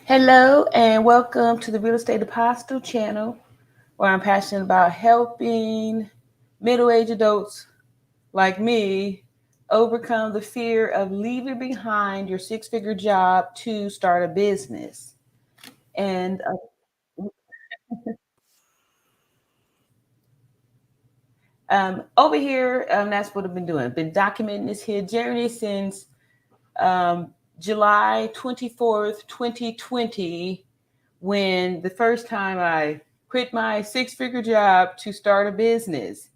Hello and welcome to the Real Estate Apostle channel, where I'm passionate about helping middle-aged adults like me overcome the fear of leaving behind your six-figure job to start a business. And over here, that's what I've been doing. I've been documenting this here journey since um, July 24th, 2020, when the first time I quit my six-figure job to start a business.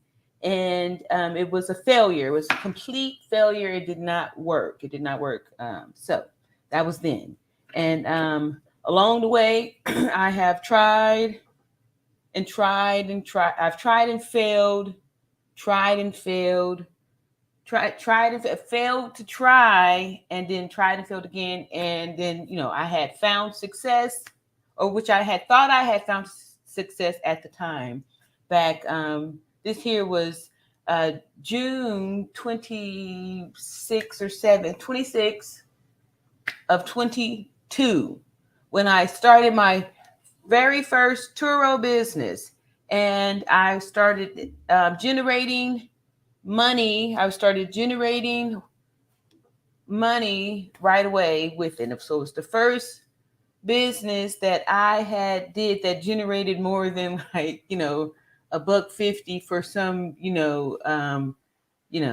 And it was a failure. It was a complete failure. It did not work. It did not work. So that was then. And along the way, I have tried and tried and tried. I've tried and failed, tried and failed, tried and failed to try, and then tried and failed again. And then, I had found success, or which I had thought I had found success at the time. Back, this here was June 26 or 7, 26 of 22, when I started my very first Turo business. And I started generating money. I started generating money right away with it. So it's the first business that I had did that generated more than $1.50 for some,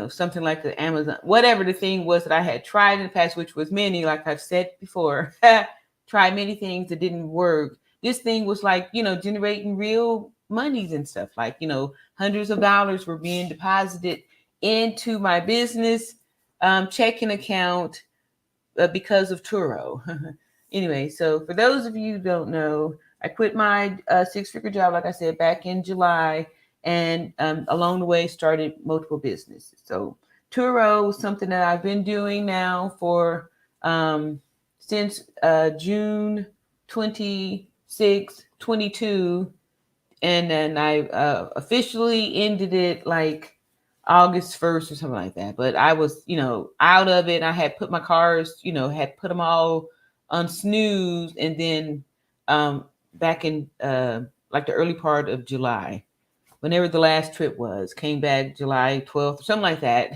something like the Amazon, whatever the thing was that I had tried in the past, which was many, like I've said before, tried many things that didn't work. This thing was like, generating real monies and stuff, like, hundreds of dollars were being deposited into my business checking account because of Turo. Anyway, so for those of you who don't know, I quit my six-figure job, like I said, back in July, and along the way started multiple businesses. So Turo is something that I've been doing now for since June 26, 22, and then I officially ended it like August 1st or something like that. But I was, out of it. I had put my cars, had put them all on snooze, and then back in like the early part of July, whenever the last trip was, came back July 12th or something like that,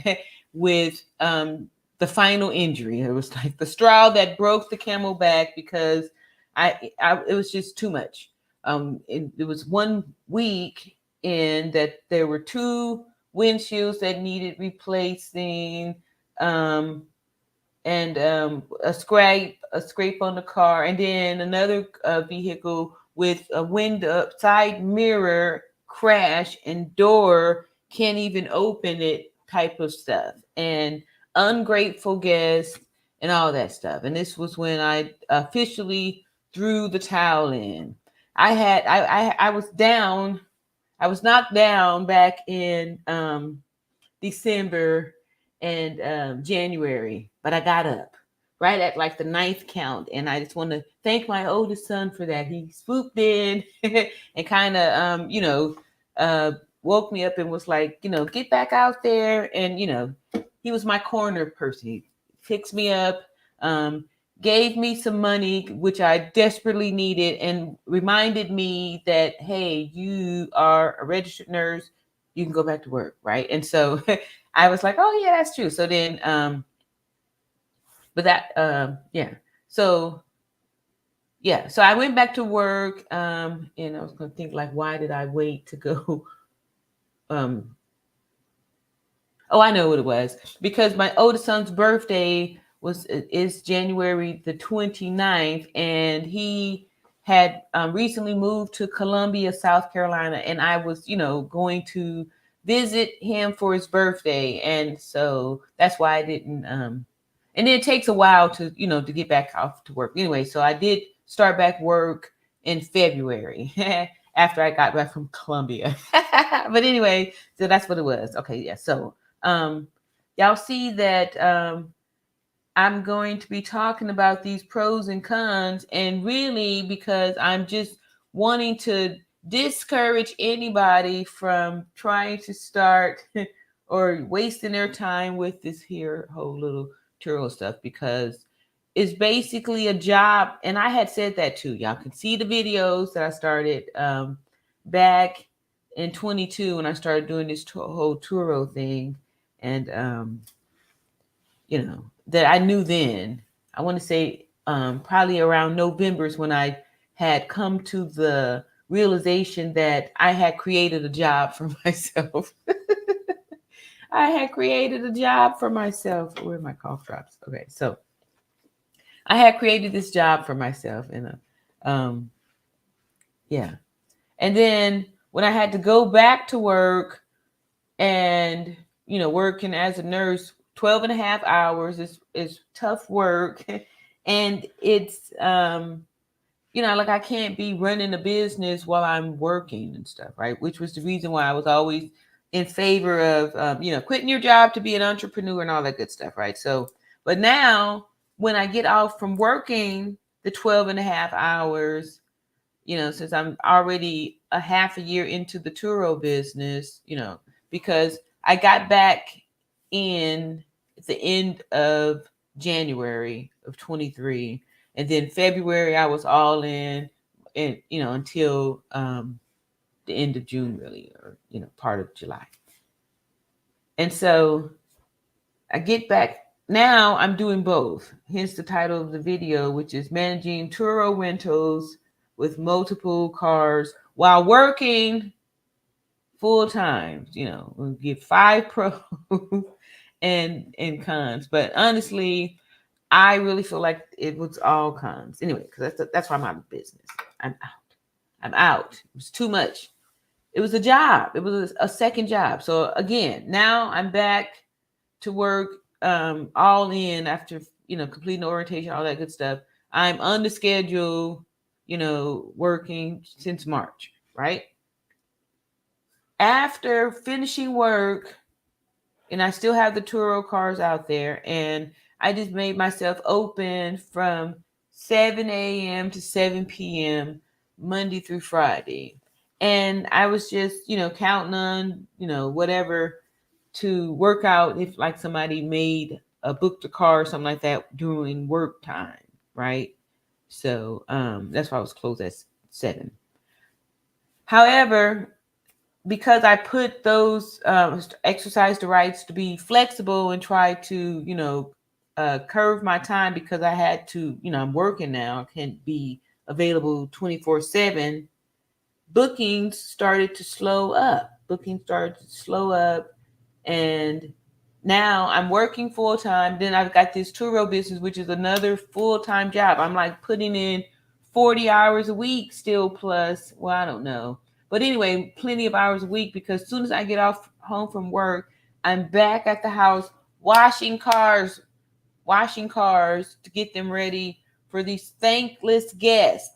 with the final injury. It was like the straw that broke the camel back, because I it was just too much. It was 1 week in that there were two windshields that needed replacing, um, and a scrape on the car, and then another vehicle with a window side mirror crash and door can't even open it type of stuff, and ungrateful guests and all that stuff. And this was when I officially threw the towel in. I was down. I was knocked down back in December and January, but I got up right at like the ninth count. And I just want to thank my oldest son for that. He swooped in and kind of, woke me up and was like, get back out there. And, he was my corner person. He fixed me up, um, gave me some money, which I desperately needed, and reminded me that, hey, you are a registered nurse. You can go back to work, right? And so I was like, oh yeah, that's true. So then, but that, yeah. So yeah, so I went back to work, and I was going to think like, why did I wait to go? Um, oh, I know what it was, because my oldest son's birthday is January the 29th, and he had recently moved to Columbia, South Carolina, and I was, going to visit him for his birthday, and so that's why I didn't. And then it takes a while to, to get back off to work. Anyway, so I did start back work in February after I got back from Columbia. But anyway, so that's what it was. Okay, yeah. So y'all see that I'm going to be talking about these pros and cons, and really because I'm just wanting to discourage anybody from trying to start or wasting their time with this here whole little Turo stuff, because is basically a job. And I had said that too. Y'all can see the videos that I started back in 22 when I started doing this whole Turo thing. And, that I knew then. I want to say probably around November is when I had come to the realization that I had created a job for myself. I had created a job for myself. Where are my cough drops? Okay, so I had created this job for myself, and yeah. And then when I had to go back to work and working as a nurse, 12 and a half hours is tough work, and it's like I can't be running a business while I'm working and stuff, right? Which was the reason why I was always in favor of, quitting your job to be an entrepreneur and all that good stuff, right? So, but now when I get off from working the 12 and a half hours, since I'm already a half a year into the Turo business, because I got back in at the end of January of 23, and then February I was all in, and until the end of June, really, or part of July. And so I get back now. I'm doing both. Hence the title of the video, which is managing Turo rentals with multiple cars while working full time. We'll give 5 pros and cons. But honestly, I really feel like it was all cons. Anyway, because that's why I'm out of business. I'm out. It was too much. It was a job. It was a second job. So again, now I'm back to work all in after completing the orientation, all that good stuff. I'm on the schedule, working since March, right? After finishing work, and I still have the Turo cars out there, and I just made myself open from 7 a.m. to 7 p.m. Monday through Friday. And I was just, counting on, whatever to work out if like somebody made a booked a car or something like that during work time, right? So that's why I was closed at 7. However, because I put those exercise the rights to be flexible and try to curve my time, because I had to I'm working now, I can't be available 24/7. Bookings started to slow up. And now I'm working full time. Then I've got this Turo business, which is another full time job. I'm like putting in 40 hours a week still, plus, well, I don't know. But anyway, plenty of hours a week, because as soon as I get off home from work, I'm back at the house washing cars to get them ready for these thankless guests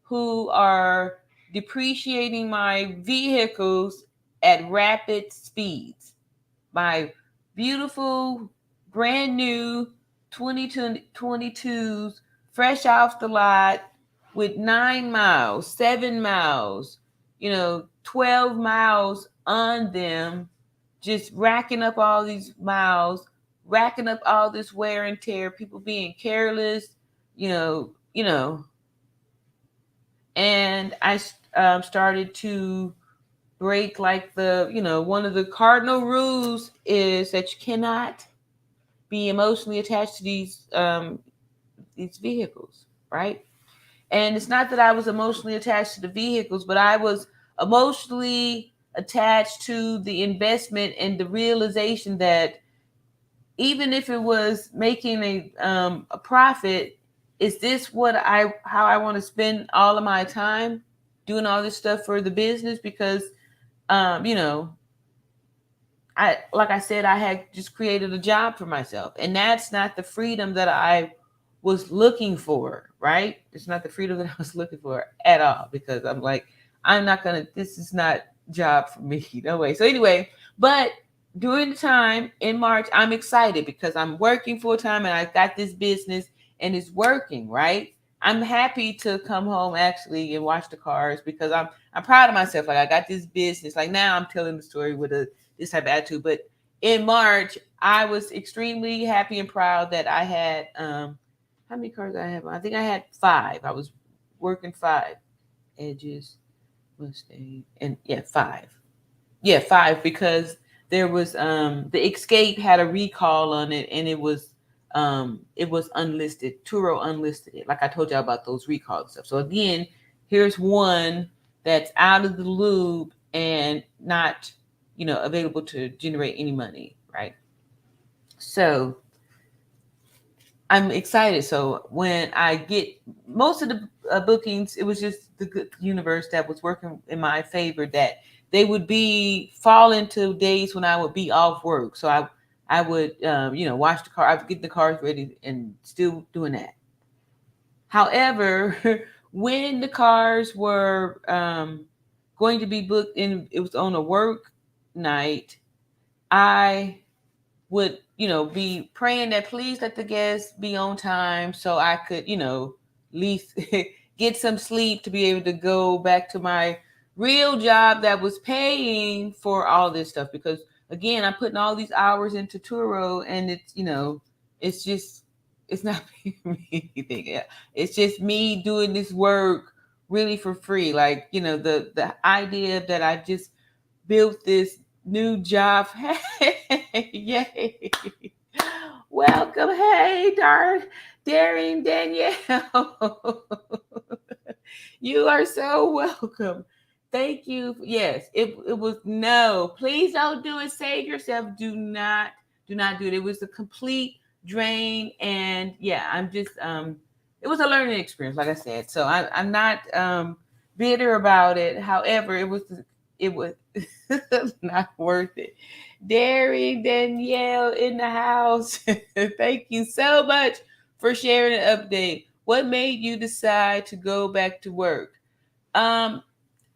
who are depreciating my vehicles at rapid speeds. My beautiful, brand new 2022s, fresh off the lot, with 9 miles, 7 miles, 12 miles on them, just racking up all these miles, racking up all this wear and tear, people being careless, and I started to break like one of the cardinal rules is that you cannot be emotionally attached to these vehicles, right? And it's not that I was emotionally attached to the vehicles, but I was emotionally attached to the investment and the realization that even if it was making a profit, is this how I want to spend all of my time doing all this stuff for the business? Because like I said, I had just created a job for myself, and that's not the freedom that I was looking for, right? It's not the freedom that I was looking for at all, because I'm like, this is not job for me. No way. So anyway, but during the time in March, I'm excited because I'm working full time and I got this business and it's working, right? I'm happy to come home actually and watch the cars, because I'm proud of myself. Like, I got this business. Like, now I'm telling the story with this type of attitude, but in March, I was extremely happy and proud that I had how many cards I have? I think I had 5. I was working 5 edges, Mustang, and yeah, 5. Yeah, 5 because there was the Escape had a recall on it, and it was unlisted. Turo unlisted it. Like I told y'all about those recalls stuff. So again, here's one that's out of the loop and not, available to generate any money, right? So I'm excited. So when I get most of the bookings, it was just the good universe that was working in my favor, that they would be fall into days when I would be off work. So I would wash the car. I would get the cars ready and still doing that. However, when the cars were going to be booked and it was on a work night, I would, be praying that please let the guests be on time so I could, at least get some sleep to be able to go back to my real job that was paying for all this stuff. Because again, I'm putting all these hours into Turo, and it's, it's just, it's not paying me anything. Yeah. It's just me doing this work really for free. Like, the idea that I just built this new job. Hey, yay. Welcome. Hey, daring Danielle. You are so welcome. Thank you. Yes, it was no. Please don't do it. Save yourself. Do not do it. It was a complete drain. And yeah, I'm just it was a learning experience, like I said. So I'm not bitter about it. However, it was not worth it. Derry Danielle in the house. Thank you so much for sharing an update. What made you decide to go back to work? Um,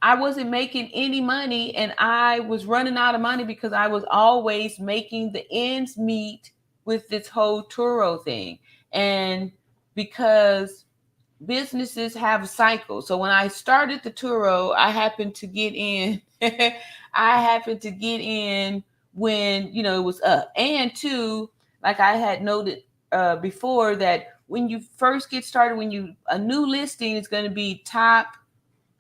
I wasn't making any money, and I was running out of money because I was always making the ends meet with this whole Turo thing. And because businesses have cycles. So when I started the Turo, I happened to get in. I happened to get in when it was up, and two, like I had noted before, that when you first get started, when a new listing is going to be top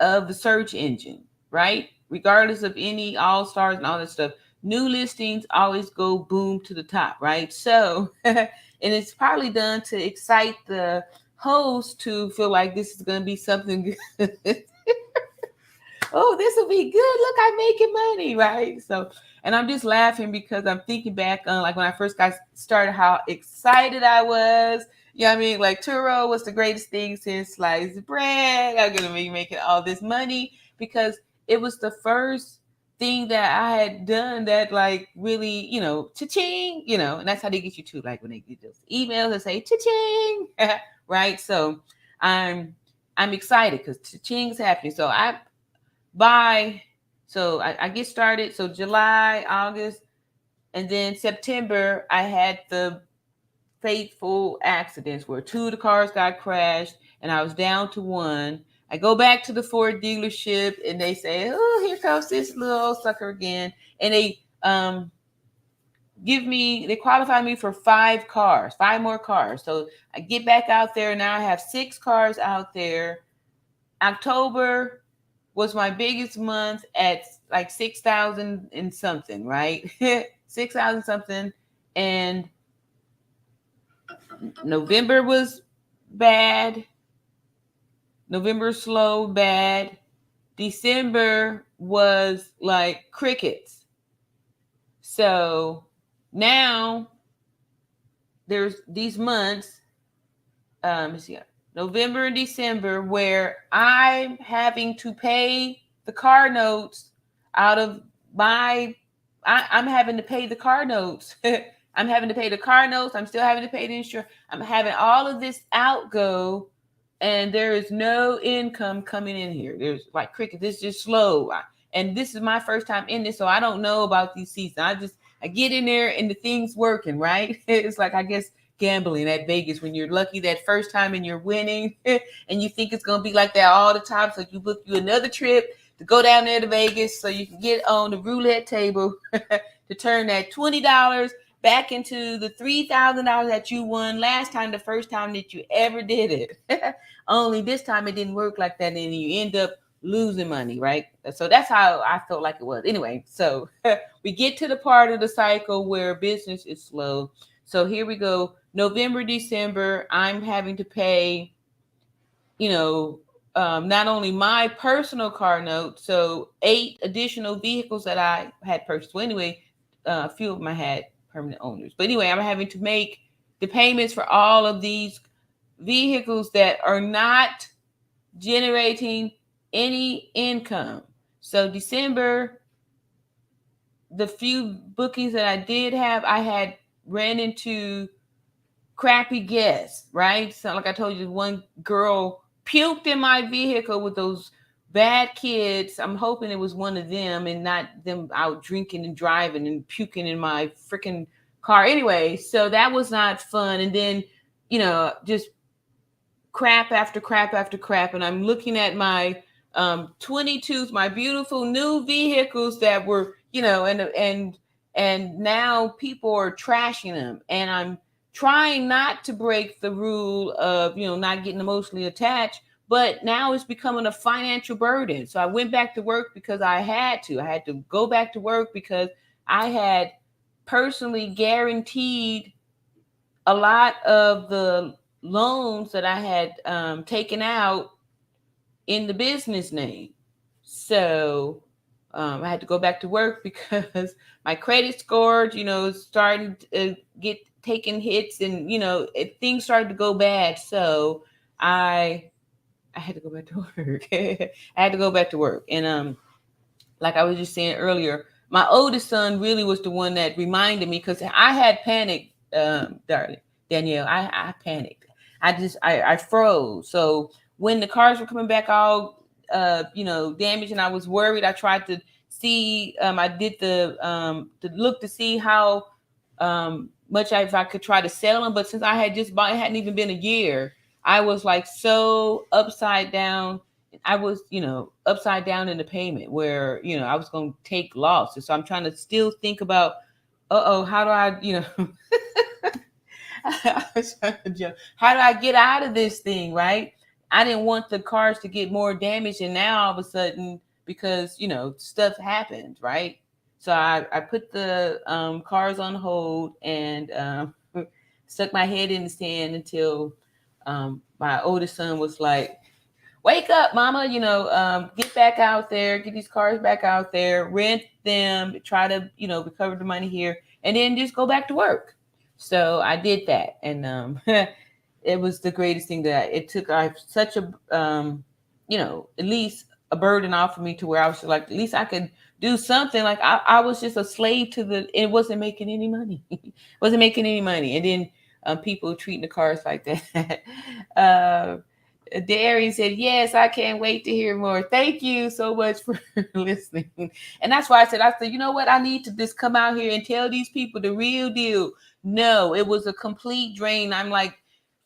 of the search engine, right? Regardless of any all stars and all that stuff, new listings always go boom to the top, right? So, and it's probably done to excite the host to feel like this is going to be something good. Oh, this will be good. Look, I'm making money, right? So, and I'm just laughing because I'm thinking back on like when I first got started, how excited I was. You know what I mean? Like Turo was the greatest thing since sliced bread. I'm gonna be making all this money because it was the first thing that I had done that like really, cha-ching, and that's how they get you too. Like when they get those emails that say cha-ching, right? So I'm excited because cha-ching's happening. So I get started. So July, August, and then September, I had the fateful accidents where 2 of the cars got crashed and I was down to 1. I go back to the Ford dealership and they say, oh, here comes this little sucker again. And they they qualify me for 5 more cars. So I get back out there. Now I have 6 cars out there. October was my biggest month at like 6,000 and something, right? 6,000 something. And November was bad. November slow, bad. December was like crickets. So now there's these months, let's see, November and December, where I'm having to pay the car notes out of I'm having to pay the car notes. I'm having to pay the car notes. I'm still having to pay the insurance. I'm having all of this outgo, and there is no income coming in here. There's like cricket. This is just slow. And this is my first time in this, so I don't know about these seasons. I get in there and the thing's working, right? It's like, I guess, gambling at Vegas when you're lucky that first time and you're winning and you think it's going to be like that all the time. So you book you another trip to go down there to Vegas so you can get on the roulette table to to turn that $20 back into the $3,000 that you won last time, the first time that you ever did it. Only this time it didn't work like that, and you end up losing money, right? So that's how I felt like it was. Anyway, so we get to the part of the cycle where business is slow. So here we go. November, December, I'm having to pay, you know, not only my personal car note, so 8 additional vehicles that I had purchased. Well, anyway, a few of them I had permanent owners. But anyway, I'm having to make the payments for all of these vehicles that are not generating any income. So December, the few bookings that I did have, I had ran into crappy guests, right? So like I told you, one girl puked in my vehicle with those bad kids. I'm hoping it was one of them and not them out drinking and driving and puking in my freaking car. Anyway, so that was not fun. And then, just crap after crap after crap. And I'm looking at my 22s, my beautiful new vehicles that were, and now people are trashing them. And I'm trying not to break the rule of, not getting emotionally attached, but now it's becoming a financial burden. So I went back to work because I had to. I had to go back to work because I had personally guaranteed a lot of the loans that I had taken out in the business name. So I had to go back to work because my credit score, starting to get taking hits, and things started to go bad. So I had to go back to work. I had to go back to work, and like I was just saying earlier, my oldest son really was the one that reminded me, because I had panicked, darling Danielle. I panicked. I froze. So when the cars were coming back all damaged, and I was worried, I tried to see. I did the look to see how much if I could try to sell them, but since I had just bought, it hadn't even been a year. I was like so upside down. I was, upside down in the payment where, I was going to take losses. So I'm trying to still think about, how do I, I was trying to joke, how do I get out of this thing, right? I didn't want the cars to get more damaged. And now all of a sudden, because, stuff happened, right? So I put the cars on hold and stuck my head in the sand until my oldest son was like, wake up, mama, get back out there, get these cars back out there, rent them, try to, recover the money here, and then just go back to work. So I did that. And it was the greatest thing that it took. I such a, at least a burden off of me to where I was like, at least I could do something. Like I was just a slave to it wasn't making any money. Wasn't making any money. And then people treating the cars like that. Darian said, yes, I can't wait to hear more. Thank you so much for listening. And that's why I said, you know what? I need to just come out here and tell these people the real deal. No, it was a complete drain. I'm like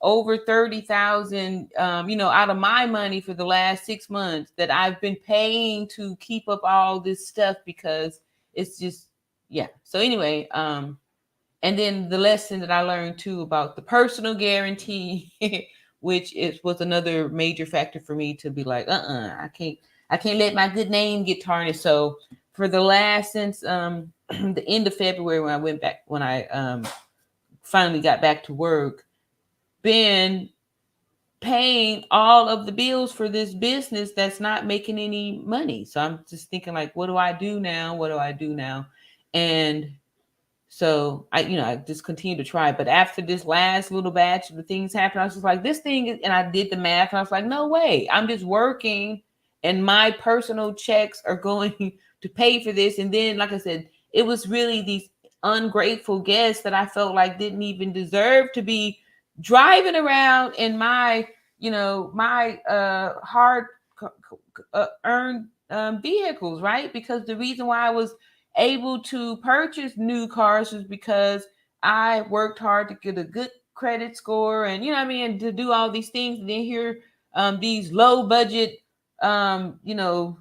over 30,000, out of my money for the last 6 months that I've been paying to keep up all this stuff, because it's just, yeah. So anyway, and then the lesson that I learned too about the personal guarantee, which was another major factor for me to be like, I can't let my good name get tarnished. So for the last, since the end of February, when I finally got back to work, been paying all of the bills for this business that's not making any money. So I'm just thinking like, what do I do now? What do I do now? And so I just continue to try. But after this last little batch of the things happened, I was just like, this thing is, and I did the math, and I was like, no way. I'm just working and my personal checks are going to pay for this. And then, like I said, it was really these ungrateful guests that I felt like didn't even deserve to be driving around in my, my hard earned vehicles, right? Because the reason why I was able to purchase new cars was because I worked hard to get a good credit score, and and to do all these things. And then here, these low budget, I don't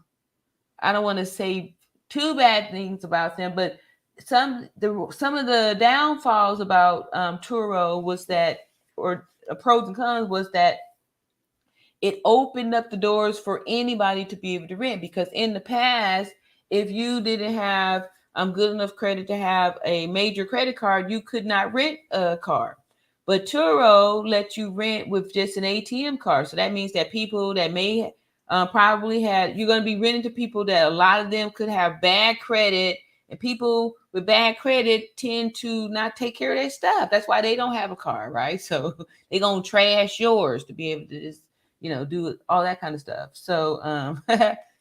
want to say too bad things about them, but some of the downfalls about Turo was that, or pros and cons was that it opened up the doors for anybody to be able to rent, because in the past, if you didn't have good enough credit to have a major credit card, you could not rent a car. But Turo lets you rent with just an ATM card. So that means that people that may probably had, you're going to be renting to people that a lot of them could have bad credit, and people with bad credit tend to not take care of their stuff. That's why they don't have a car, right? So they're going to trash yours to be able to just do all that kind of stuff. So,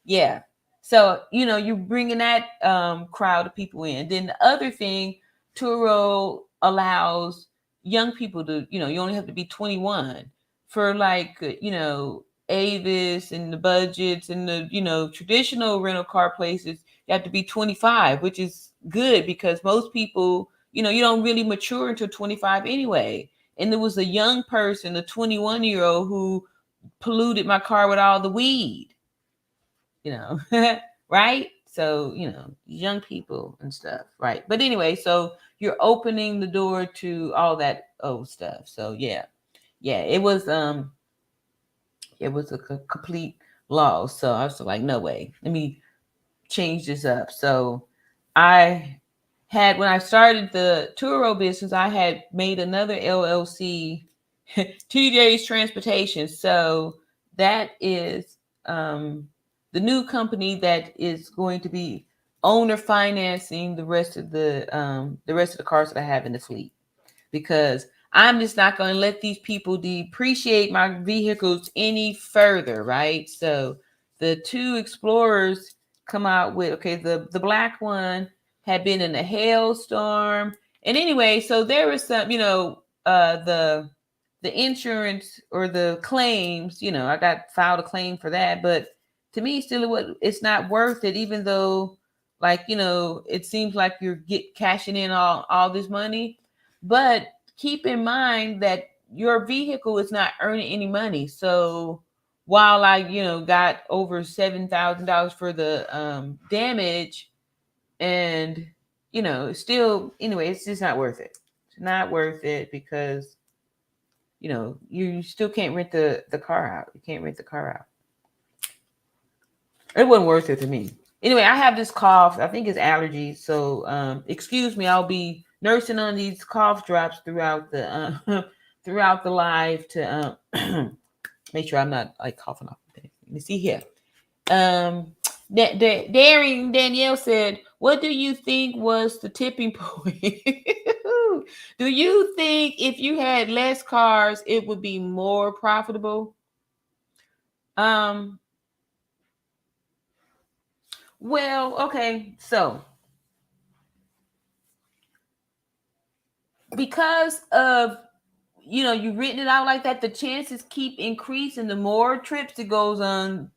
yeah. So, you're bringing that crowd of people in. Then the other thing, Turo allows young people to, you only have to be 21 for like, Avis and the budgets and the, traditional rental car places. You have to be 25, which is good because most people, you don't really mature until 25 anyway. And there was a young person, a 21-year-old, who polluted my car with all the weed, right? So, young people and stuff, right? But anyway, so you're opening the door to all that old stuff. So yeah, it was a complete loss. So I was like, no way, let me change this up. So I had, when I started the Turo business, I had made another LLC, TJ's Transportation. So that is the new company that is going to be owner financing the rest of the cars that I have in the fleet, because I'm just not going to let these people depreciate my vehicles any further, right? So the two Explorers come out with, okay, the black one had been in a hailstorm. And anyway, so there was some, the insurance or the claims, I got filed a claim for that, but to me, still, it's not worth it, even though, like, it seems like you're cashing in all this money. But keep in mind that your vehicle is not earning any money. So while I, got over $7,000 for the damage, and still, anyway, it's just not worth it. It's not worth it because you still can't rent the car out. You can't rent the car out. It wasn't worth it to me. Anyway, I have this cough. I think it's allergies. So excuse me. I'll be nursing on these cough drops throughout the throughout the live to make sure I'm not like coughing off. Let me see here. Daring Danielle said, "What do you think was the tipping point? Do you think if you had less cars, it would be more profitable?" Well, okay, so because of you've written it out like that, the chances keep increasing the more trips it goes on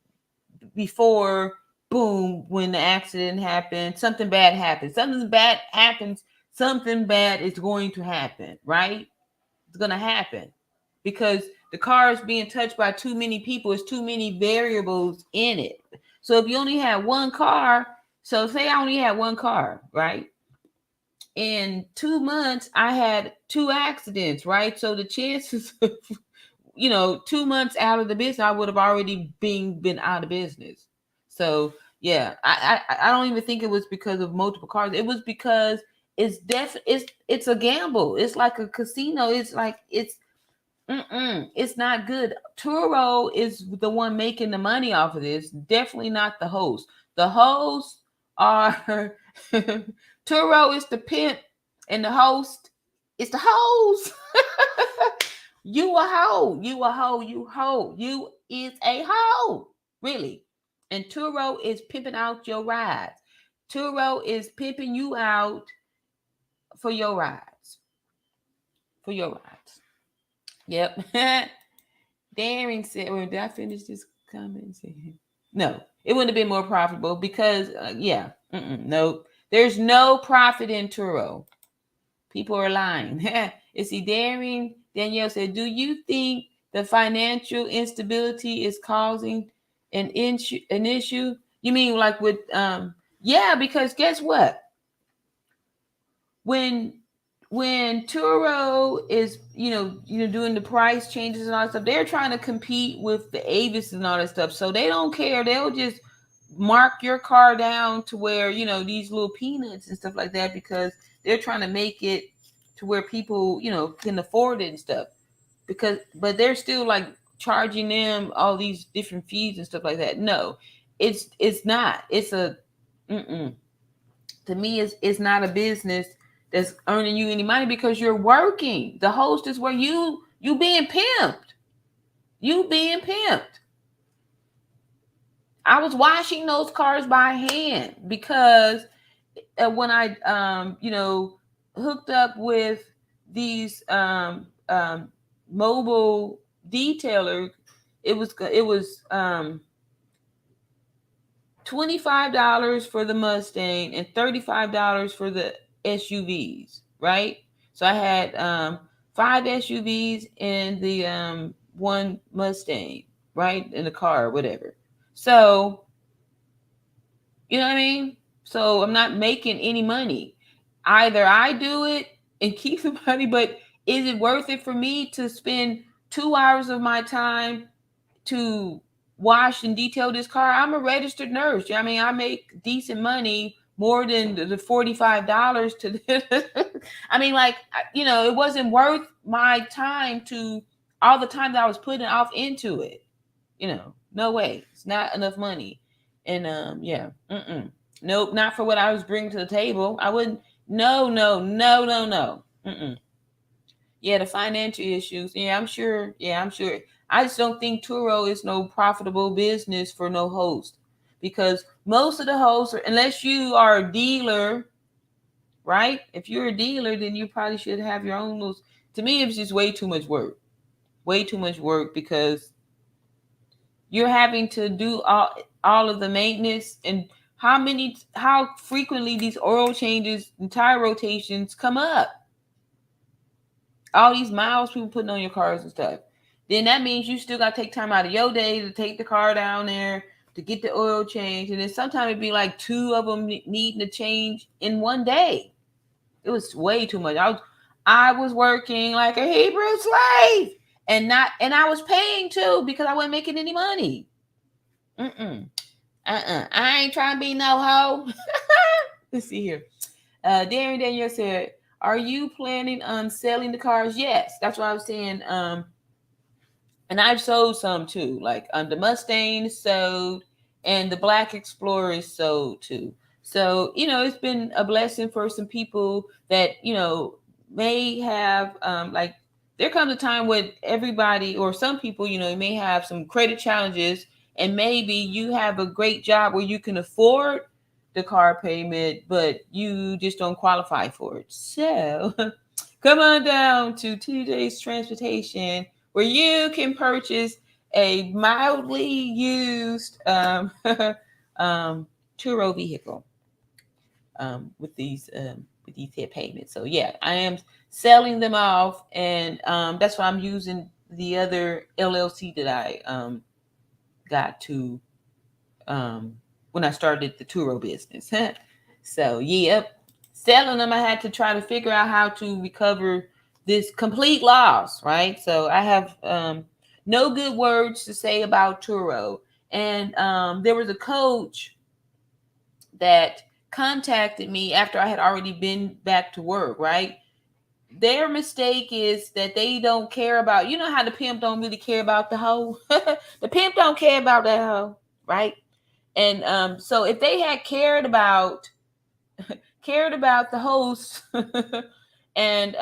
before, boom, when the accident happens, something bad happens. Something bad happens, something bad is going to happen, right? It's going to happen because the car is being touched by too many people. There's too many variables in it. So if you only have one car, so say I only had one car, right? In 2 months, I had 2 accidents, right? So the chances of, 2 months out of the business, I would have already been out of business. So yeah, I don't even think it was because of multiple cars. It was because it's a gamble. It's like a casino. It's like it's not good. Turo is the one making the money off of this. Definitely not the host. The hosts are Turo is the pimp, and the host is the host. You a hoe. You a hoe. You hoe. You is a hoe. Really. And Turo is pimping out your rides. Turo is pimping you out for your rides. For your rides. Yep. Daring said, well, did I finish this comment? No, it wouldn't have been more profitable because, no, there's no profit in Turo. People are lying. Is he daring? Danielle said, do you think the financial instability is causing an issue? You mean like with, yeah, because guess what? when Turo is, doing the price changes and all that stuff, they're trying to compete with the Avis and all that stuff. So they don't care. They'll just mark your car down to where, these little peanuts and stuff like that, because they're trying to make it to where people, can afford it and stuff. But they're still like charging them all these different fees and stuff like that. No, it's not. It's a mm-mm. To me, it's not a business that's earning you any money, because you're working. The host is where you being pimped. You being pimped. I was washing those cars by hand, because when I hooked up with these mobile detailer, it was $25 for the Mustang and $35 for the SUVs, right? So I had 5 SUVs and the one Mustang, right, in the car or whatever. So you know what I mean? So I'm not making any money. Either I do it and keep the money, but is it worth it for me to spend 2 hours of my time to wash and detail this car? I'm a registered nurse. I mean, I make decent money, more than the $45 to I mean, like, it wasn't worth my time, to all the time that I was putting off into it. No way. It's not enough money. And yeah, nope, not for what I was bringing to the table. I wouldn't. No, no, no, no, no. Yeah, the financial issues. Yeah, I'm sure. Yeah, I'm sure. I just don't think Turo is no profitable business for no host, because most of the hosts, unless you are a dealer, right? If you're a dealer, then you probably should have your own little. To me, it's just way too much work. Way too much work, because you're having to do all of the maintenance, and how frequently these oil changes and tire rotations come up. All these miles people putting on your cars and stuff. Then that means you still got to take time out of your day to take the car down there to get the oil change. And then sometimes it'd be like 2 of them needing to change in one day. It was way too much. I was working like a Hebrew slave, and I was paying too, because I wasn't making any money. I ain't trying to be no hoe. Let's see here. Darren Daniel said, "Are you planning on selling the cars?" Yes, that's what I was saying. And I've sold some too. Like the Mustang is sold, and the Black Explorer is sold too. So it's been a blessing for some people that may have like, there comes a time when everybody, or some people, may have some credit challenges, and maybe you have a great job where you can afford the car payment, but you just don't qualify for it. So come on down to TJ's Transportation, where you can purchase a mildly used Turo vehicle with these hit payments. So yeah, I am selling them off, and that's why I'm using the other LLC that I got to when I started the Turo business. So yep, selling them, I had to try to figure out how to recover this complete loss, right? So I have no good words to say about Turo. And there was a coach that contacted me after I had already been back to work, right? Their mistake is that they don't care about, how the pimp don't really care about the hoe. The pimp don't care about that hoe, right? And so if they had cared about the host and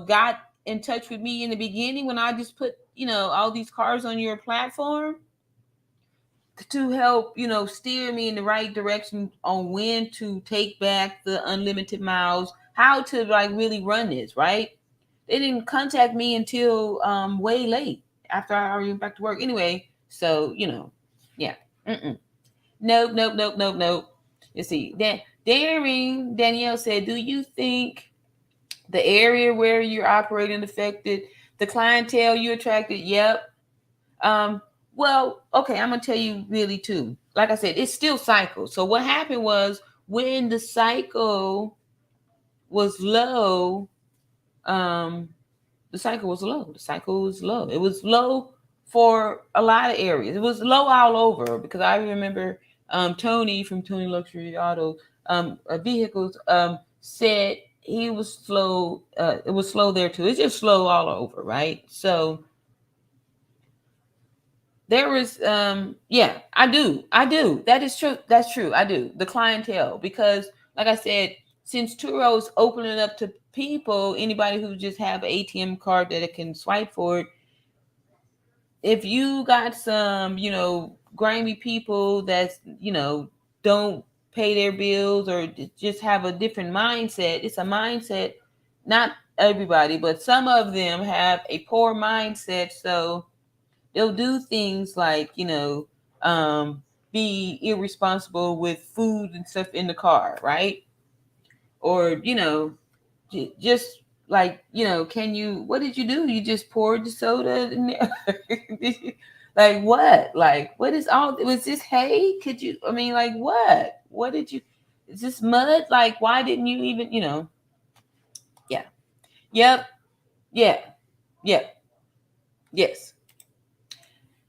got in touch with me in the beginning, when I just put all these cars on your platform, to help steer me in the right direction on when to take back the unlimited miles, how to like really run this, right? They didn't contact me until way late, after I already went back to work anyway. So yeah. Nope, nope, nope, nope, nope. Let's see. Danielle said, "Do you think the area where you're operating affected the clientele you attracted?" Yep. Well, okay, I'm gonna tell you really too. Like I said, it's still cycle. So what happened was, when the cycle was low. Um, the cycle was low. The cycle was low. It was low for a lot of areas. It was low all over because I remember Tony from Tony Luxury Auto Vehicles said he was slow. It was slow there too. It's just slow all over, right? So there was yeah, I do that is true, that's true, I do. The clientele, because like I said, since Turo is opening up to people, anybody who just have an ATM card that it can swipe for it, if you got some, grimy people that's, don't pay their bills or just have a different mindset, it's a mindset. Not everybody, but some of them have a poor mindset, so they'll do things like, be irresponsible with food and stuff in the car, right? Or, just like, can you, what did you do? You just poured the soda in there? Like what? Like, what is all, was this hay? Could you, I mean, like what? What did you, is this mud? Like, why didn't you even, yeah. Yep. Yeah. Yep. Yes.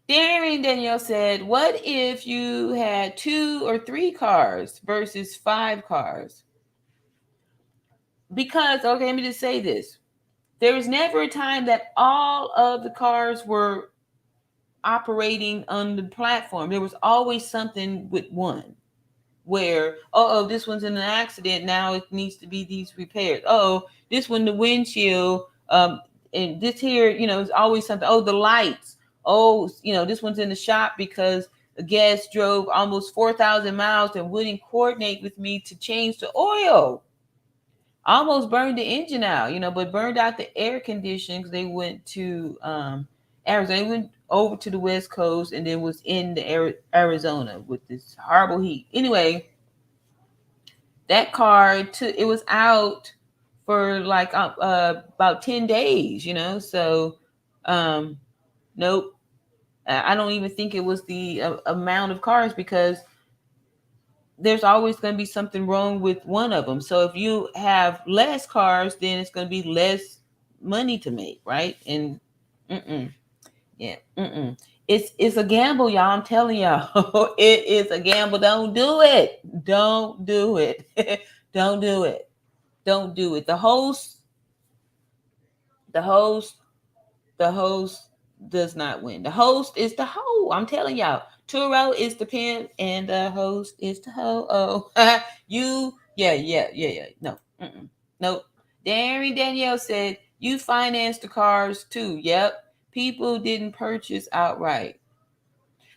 Daring Danielle said, what if you had 2 or 3 cars versus 5 cars? Because, okay, let me just say this. There was never a time that all of the cars were operating on the platform. There was always something with one where, this one's in an accident. Now it needs to be these repairs. Oh, this one, the windshield, and this here, it's always something. Oh, the lights. Oh, this one's in the shop because a guest drove almost 4,000 miles and wouldn't coordinate with me to change the oil. Almost burned the engine out, but burned out the air conditioning because they went to Arizona. They went over to the West Coast and then was in the Arizona with this horrible heat. Anyway, that car it was out for like about 10 days, so nope. I don't even think it was the amount of cars, because there's always going to be something wrong with one of them. So if you have less cars, then it's going to be less money to make, right? And yeah, it's a gamble, y'all. I'm telling y'all, it is a gamble. Don't do it. Don't do it. Don't do it. Don't do it. The host, the host does not win. The host is the hoe. I'm telling y'all. Turo is the pimp and the host is the hoe. Oh, yeah. No, nope. Danielle said you financed the cars too. Yep. People didn't purchase outright.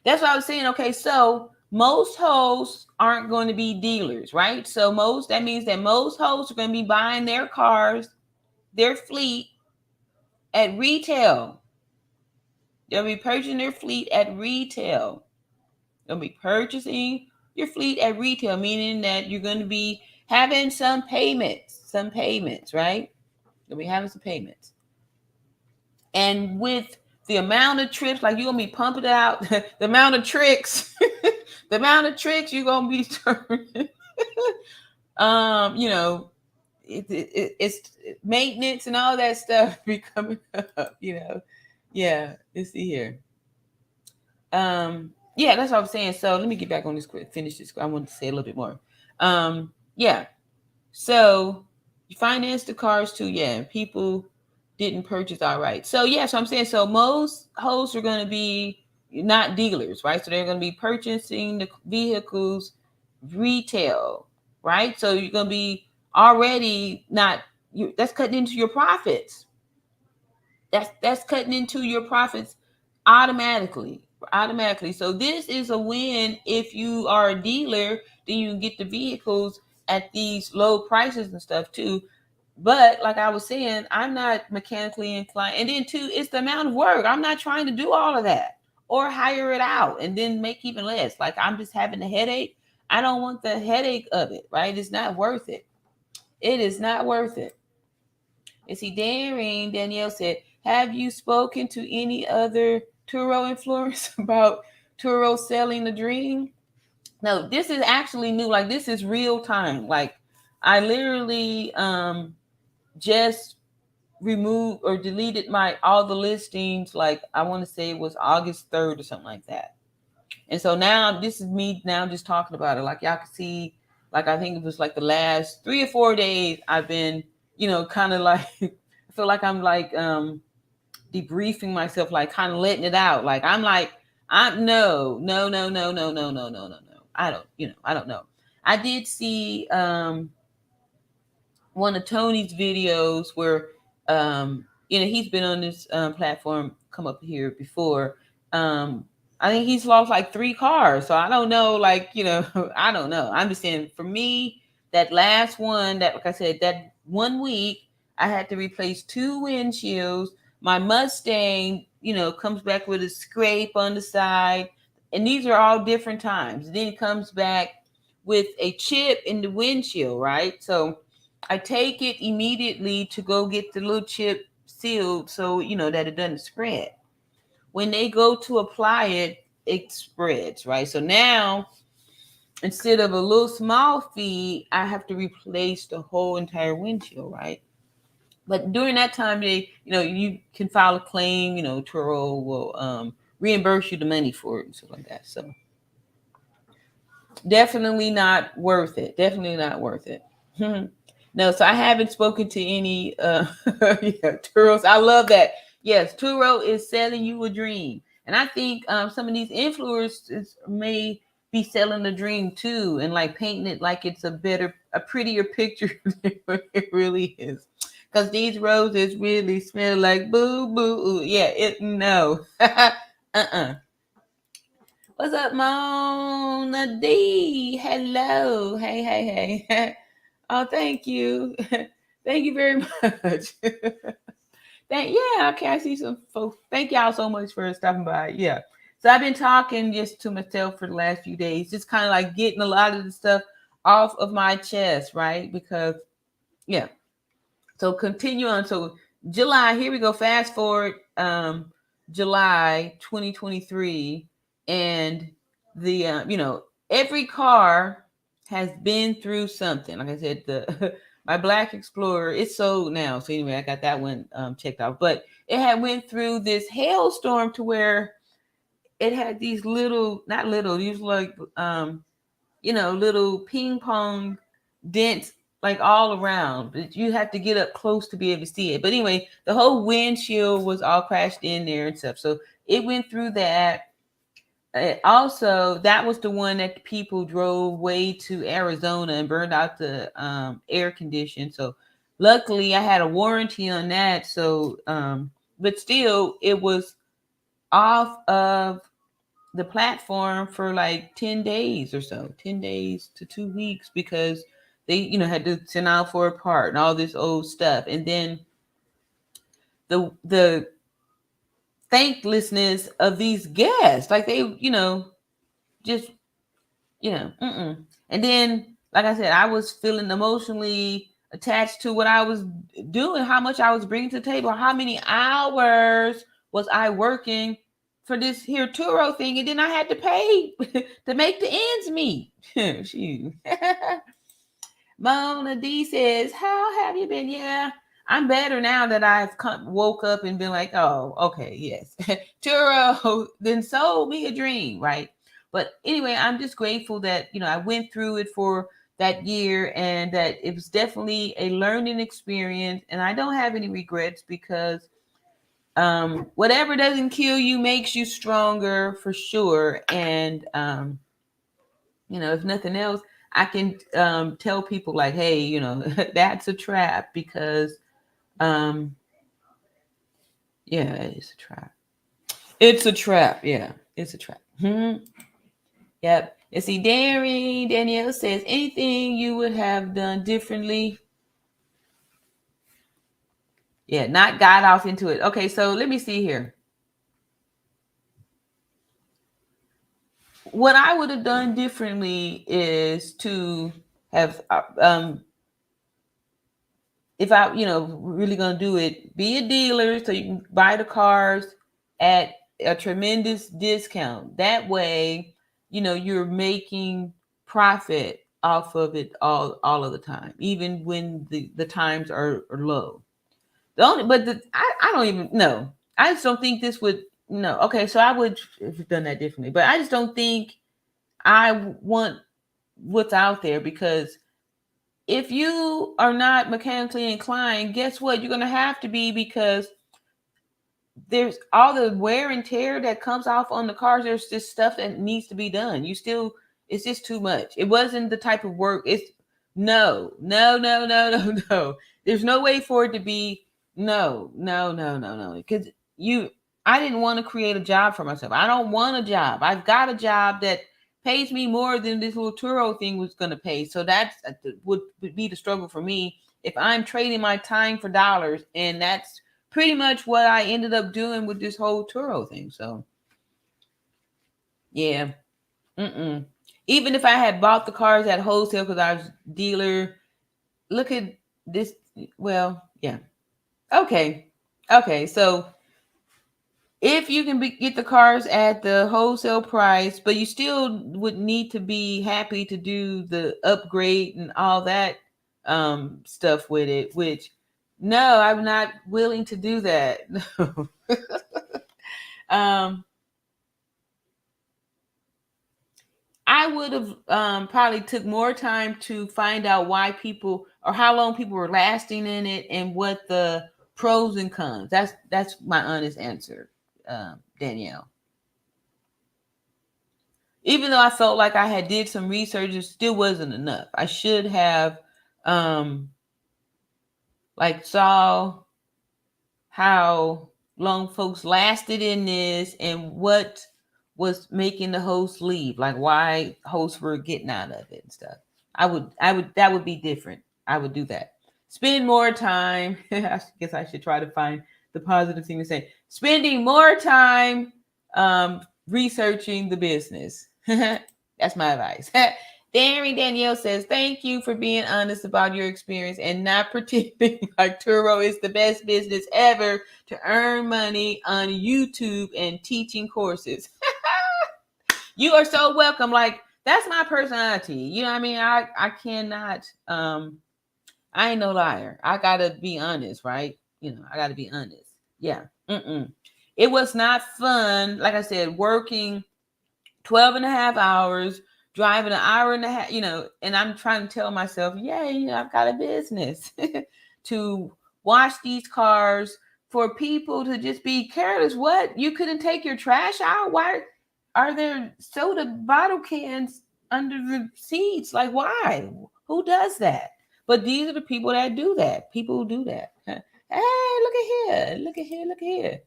That's what I was saying. Okay, so most hosts aren't going to be dealers, right? So that means that most hosts are going to be buying their cars, their fleet at retail. They'll be purchasing their fleet at retail. They'll be purchasing your fleet at retail, meaning that you're going to be having some payments, right? You'll be having some payments. And with the amount of trips, like you're going to be pumping out, the amount of tricks, the amount of tricks you're going to be turning, it's maintenance and all that stuff be coming up, Yeah, let's see here. Yeah, that's what I'm saying. So let me get back on this quick, finish this. I want to say a little bit more. Yeah. So you finance the cars too, yeah. People didn't purchase outright. So yeah, so I'm saying, so most hosts are going to be not dealers, right? So they're going to be purchasing the vehicles retail, right? So you're going to be already not, that's cutting into your profits. That's cutting into your profits automatically. So this is a win. If you are a dealer, then you can get the vehicles at these low prices and stuff too. But like I was saying, I'm not mechanically inclined. And then too, it's the amount of work. I'm not trying to do all of that or hire it out and then make even less. Like I'm just having a headache. I don't want the headache of it, right? It's not worth it. It is not worth it. And see, Danielle said, have you spoken to any other Turo influencers about Turo selling the dream? No, this is actually new. Like this is real time. Like I literally just removed or deleted my all the listings, like I want to say it was August 3rd or something like that. And so now this is me now just talking about it. Like y'all can see, like I think it was like the last 3 or 4 days I've been, kind of like I feel like I'm like debriefing myself, like kind of letting it out. Like I'm like, I'm no, no, no, no, no, no, no, no, no, no. I don't, I don't know. I did see one of Tony's videos where he's been on this platform come up here before. I think he's lost like 3 cars. So I don't know, like, I don't know. I'm just saying for me, that last one, that like I said, that 1 week I had to replace 2 windshields. My Mustang, comes back with a scrape on the side. And these are all different times. Then it comes back with a chip in the windshield, right? So I take it immediately to go get the little chip sealed so that it doesn't spread. When they go to apply it, it spreads, right? So now instead of a little small fee, I have to replace the whole entire windshield, right? But during that time, you can file a claim. Turo will reimburse you the money for it and stuff like that. So definitely not worth it. Definitely not worth it. No, so I haven't spoken to any Turos. I love that. Yes, Turo is selling you a dream. And I think some of these influencers may be selling a dream too, and like painting it like it's a prettier picture than what it really is. Because these roses really smell like boo boo. Yeah, no. Uh-uh. What's up, Mona D? Hello. Hey, hey, hey. Oh, thank you. Thank you very much. Okay, I see some folks. Thank y'all so much for stopping by. Yeah. So I've been talking just to myself for the last few days, just kind of like getting a lot of the stuff off of my chest, right? Because yeah. So continue on. So July, here we go. Fast forward July 2023, and the every car has been through something. Like I said, the my Black Explorer, it's sold now. So anyway, I got that one checked out. But it had went through this hailstorm to where it had these little, not little, these like little ping pong dents like all around. But you have to get up close to be able to see it. But anyway, the whole windshield was all crashed in there and stuff. So it went through that. Also, that was the one that people drove way to Arizona and burned out the air condition. So luckily I had a warranty on that. So but still it was off of the platform for like 10 days or so, 10 days to 2 weeks, because they had to send out for a part and all this old stuff. And then the thanklessness of these guests, like they just and then like I said, I was feeling emotionally attached to what I was doing, how much I was bringing to the table, how many hours was I working for this here Turo thing, and then I had to pay to make the ends meet. Shoot. Mona D says, "How have you been?" Yeah, I'm better now that I've woke up and been like, "Oh, okay, yes, Turo then sold me a dream, right?" But anyway, I'm just grateful that I went through it for that year, and that it was definitely a learning experience, and I don't have any regrets, because whatever doesn't kill you makes you stronger for sure. And if nothing else, I can tell people like, hey, that's a trap, because yeah, it's a trap. It's a trap. Yeah, it's a trap. Yep. You see, Danielle says, anything you would have done differently? Yeah, not got off into it. Okay, so let me see here. What I would have done differently is to have if I, really gonna do it, be a dealer so you can buy the cars at a tremendous discount. That way, you're making profit off of it all of the time, even when the times are low. The only, but I don't even know. I just don't think this would no. Okay, so I would have done that differently, but I just don't think I want what's out there because if you are not mechanically inclined, guess what? You're gonna have to be because there's all the wear and tear that comes off on the cars. There's just stuff that needs to be done. You still, it's just too much. It wasn't the type of work. It's no. There's no way for it to be no. Because I didn't want to create a job for myself. I don't want a job. I've got a job that pays me more than this little Turo thing was going to pay. So that's would be the struggle for me if I'm trading my time for dollars, and that's pretty much what I ended up doing with this whole Turo thing. So, yeah. Even if I had bought the cars at wholesale because I was dealer, look at this. Well, yeah. Okay. So if you can get the cars at the wholesale price, but you still would need to be happy to do the upgrade and all that stuff with it, which no, I'm not willing to do that. um I would have probably took more time to find out why people or how long people were lasting in it and what the pros and cons. That's my honest answer, Danielle. Even though I felt like I had did some research, it still wasn't enough. I should have um like saw how long folks lasted in this and what was making the hosts leave, like why hosts were getting out of it and stuff. I would that would be different. I would do that. Spend more time. I guess I should try to find the positive thing to say. Spending more time researching the business. That's my advice. Danielle says, thank you for being honest about your experience and not pretending like Turo is the best business ever to earn money on YouTube and teaching courses. You are so welcome. Like, that's my personality. You know what I mean? I cannot, I ain't no liar. I gotta be honest, right? I gotta be honest. Yeah. It was not fun. Like I said, working 12 and a half hours, driving an hour and a half, and I'm trying to tell myself, yay, I've got a business to wash these cars for people to just be careless. What? You couldn't take your trash out? Why are there soda bottle cans under the seats? Like, why? Who does that? But these are the people that do that. People who do that. Hey, look at here.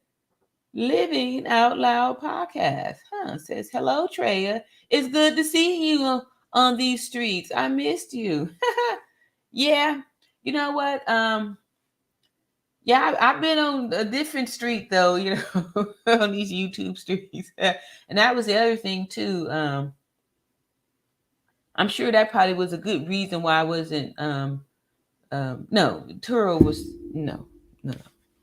Living Out Loud podcast. Says, hello, Treya. It's good to see you on these streets. I missed you. Yeah. You know what? Yeah, I've been on a different street though, on these YouTube streets. And that was the other thing too. I'm sure that probably was a good reason why I wasn't no, Turo was no.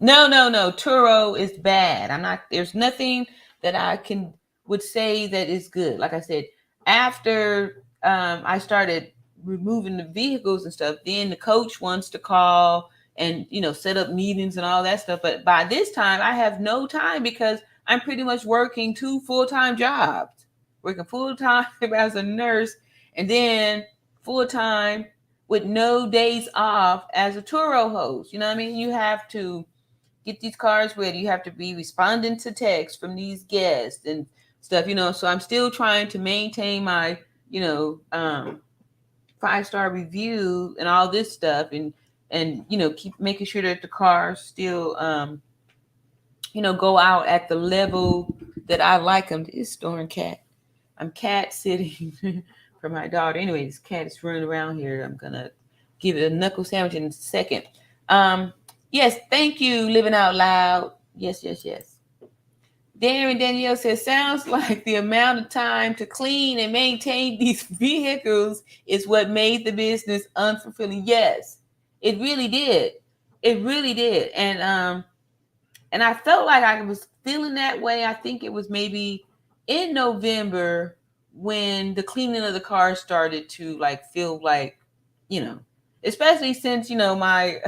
Turo is bad. I'm not. There's nothing that I would say that is good. Like I said, after I started removing the vehicles and stuff, then the coach wants to call and set up meetings and all that stuff. But by this time, I have no time because I'm pretty much working 2 full-time jobs, working full-time as a nurse, and then full-time with no days off as a Turo host. You know what I mean? You have to get these cars ready. You have to be responding to texts from these guests and stuff, So I'm still trying to maintain my, 5-star review and all this stuff, and keep making sure that the cars still, go out at the level that I like them. This darn cat. I'm cat sitting for my daughter. Anyway, this cat is running around here. I'm gonna give it a knuckle sandwich in a second. Yes, thank you, Living Out Loud. Yes. Danielle says, sounds like the amount of time to clean and maintain these vehicles is what made the business unfulfilling. Yes, it really did. And I felt like I was feeling that way. I think it was maybe in November when the cleaning of the car started to like feel like, especially since, my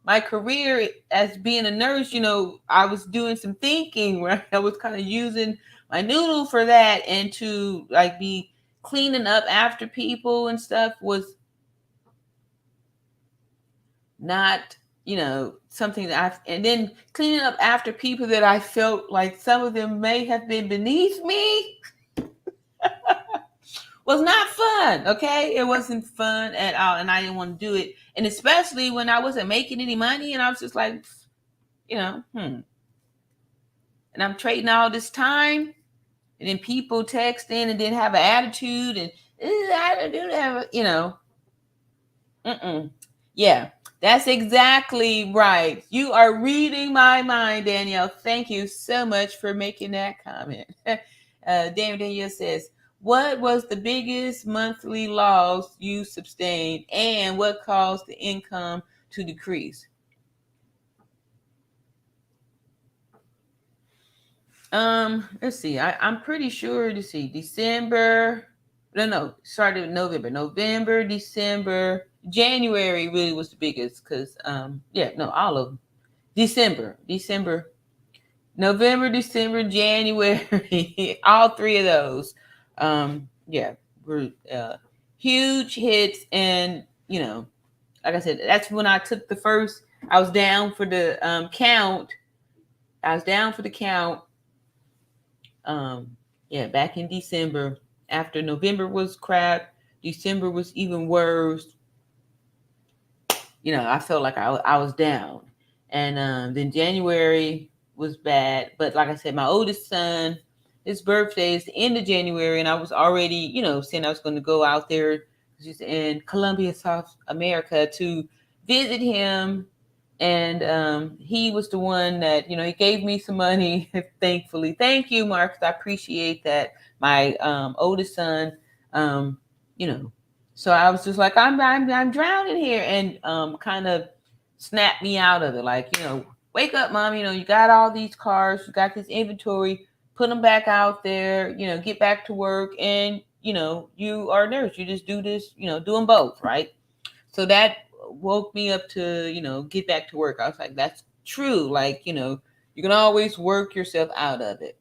my career as being a nurse, I was doing some thinking where I was kind of using my noodle for that, and to like be cleaning up after people and stuff was not, something that and then cleaning up after people that I felt like some of them may have been beneath me was not fun. Okay. It wasn't fun at all. And I didn't want to do it. And especially when I wasn't making any money and I was just like, and I'm trading all this time, and then people text in and then have an attitude and I don't have, yeah, that's exactly right. You are reading my mind, Danielle. Thank you so much for making that comment. Danielle says, what was the biggest monthly loss you sustained, and what caused the income to decrease? Let's see. I'm pretty sure to see December. No, started in November, December, January really was the biggest because all of them. December, November, December, January, all three of those. Were huge hits, and like I said, that's when I took the first. I was down for the count. I was down for the count. Back in December. After November was crap, December was even worse. I felt like I was down. And then January was bad. But like I said, my oldest son, his birthday is the end of January, and I was already, saying I was going to go out there in Columbia, South America, to visit him. And he was the one that, he gave me some money, thankfully. Thank you, Marcus. I appreciate that. My oldest son, so I was just like, I'm drowning here, and kind of snapped me out of it. Like, wake up, Mom. You got all these cars, you got this inventory, put them back out there. Get back to work, and you are a nurse. You just do this. Do them both, right? So that woke me up to get back to work. I was like, that's true. Like, you can always work yourself out of it.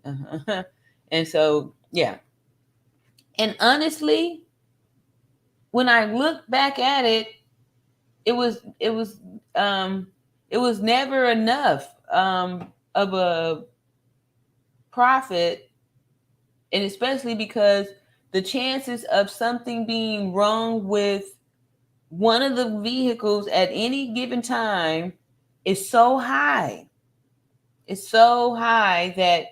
And so, yeah. And honestly, when I look back at it, it was never enough of a profit, and especially because the chances of something being wrong with one of the vehicles at any given time is so high. It's so high that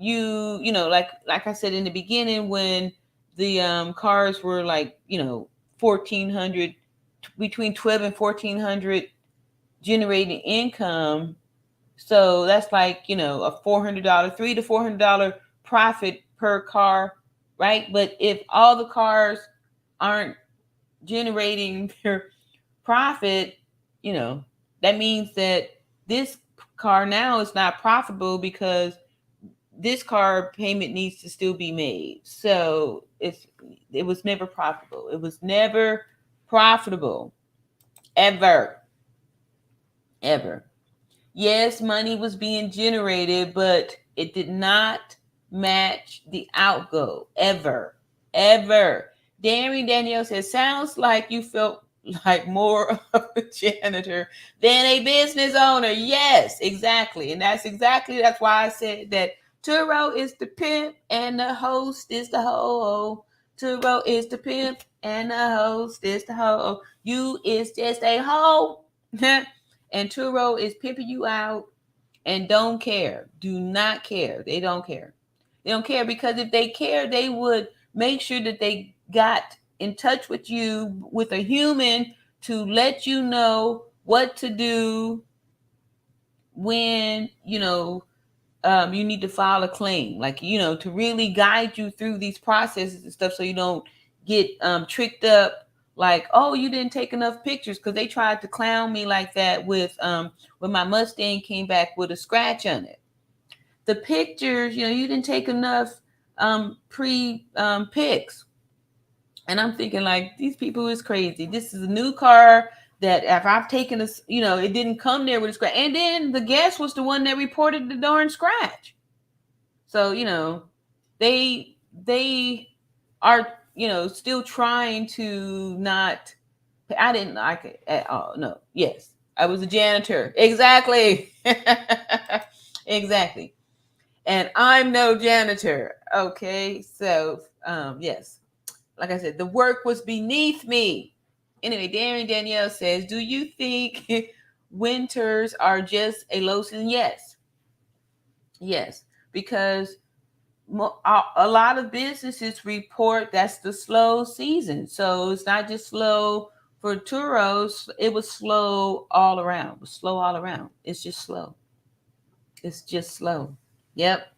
like I said in the beginning, when the cars were like, 1,400, between 12 and 1,400 generating income. So that's like, a $400, $300 to $400 profit per car, right? But if all the cars aren't generating their profit, that means that this car now is not profitable because this car payment needs to still be made. So it was never profitable. It was never profitable. Ever. Yes, money was being generated, but it did not match the outgo. Ever. Danielle says, sounds like you felt like more of a janitor than a business owner. Yes, exactly. And that's why I said that Turo is the pimp and the host is the hoe. Turo is the pimp and the host is the hoe. You is just a hoe. And Turo is pimping you out and don't care. Do not care. They don't care. They don't care, because if they care, they would make sure that they got in touch with you, with a human, to let you know what to do when, you need to file a claim. Like, to really guide you through these processes and stuff, so you don't get tricked up. Like, oh, you didn't take enough pictures, because they tried to clown me like that with when my Mustang came back with a scratch on it. The pictures, you didn't take enough pre pics. And I'm thinking like these people is crazy. This is a new car that if I've taken a, it didn't come there with a scratch. And then the guest was the one that reported the darn scratch. So, they are, still trying to not. I didn't like it at all. No. Yes. I was a janitor. Exactly. Exactly. And I'm no janitor. Okay. So, yes. Like I said, the work was beneath me. Anyway, Darren Danielle says, do you think winters are just a low season? Yes. Yes. Because a lot of businesses report that's the slow season. So it's not just slow for Turos. It was slow all around. It was slow all around. It's just slow. It's just slow. Yep.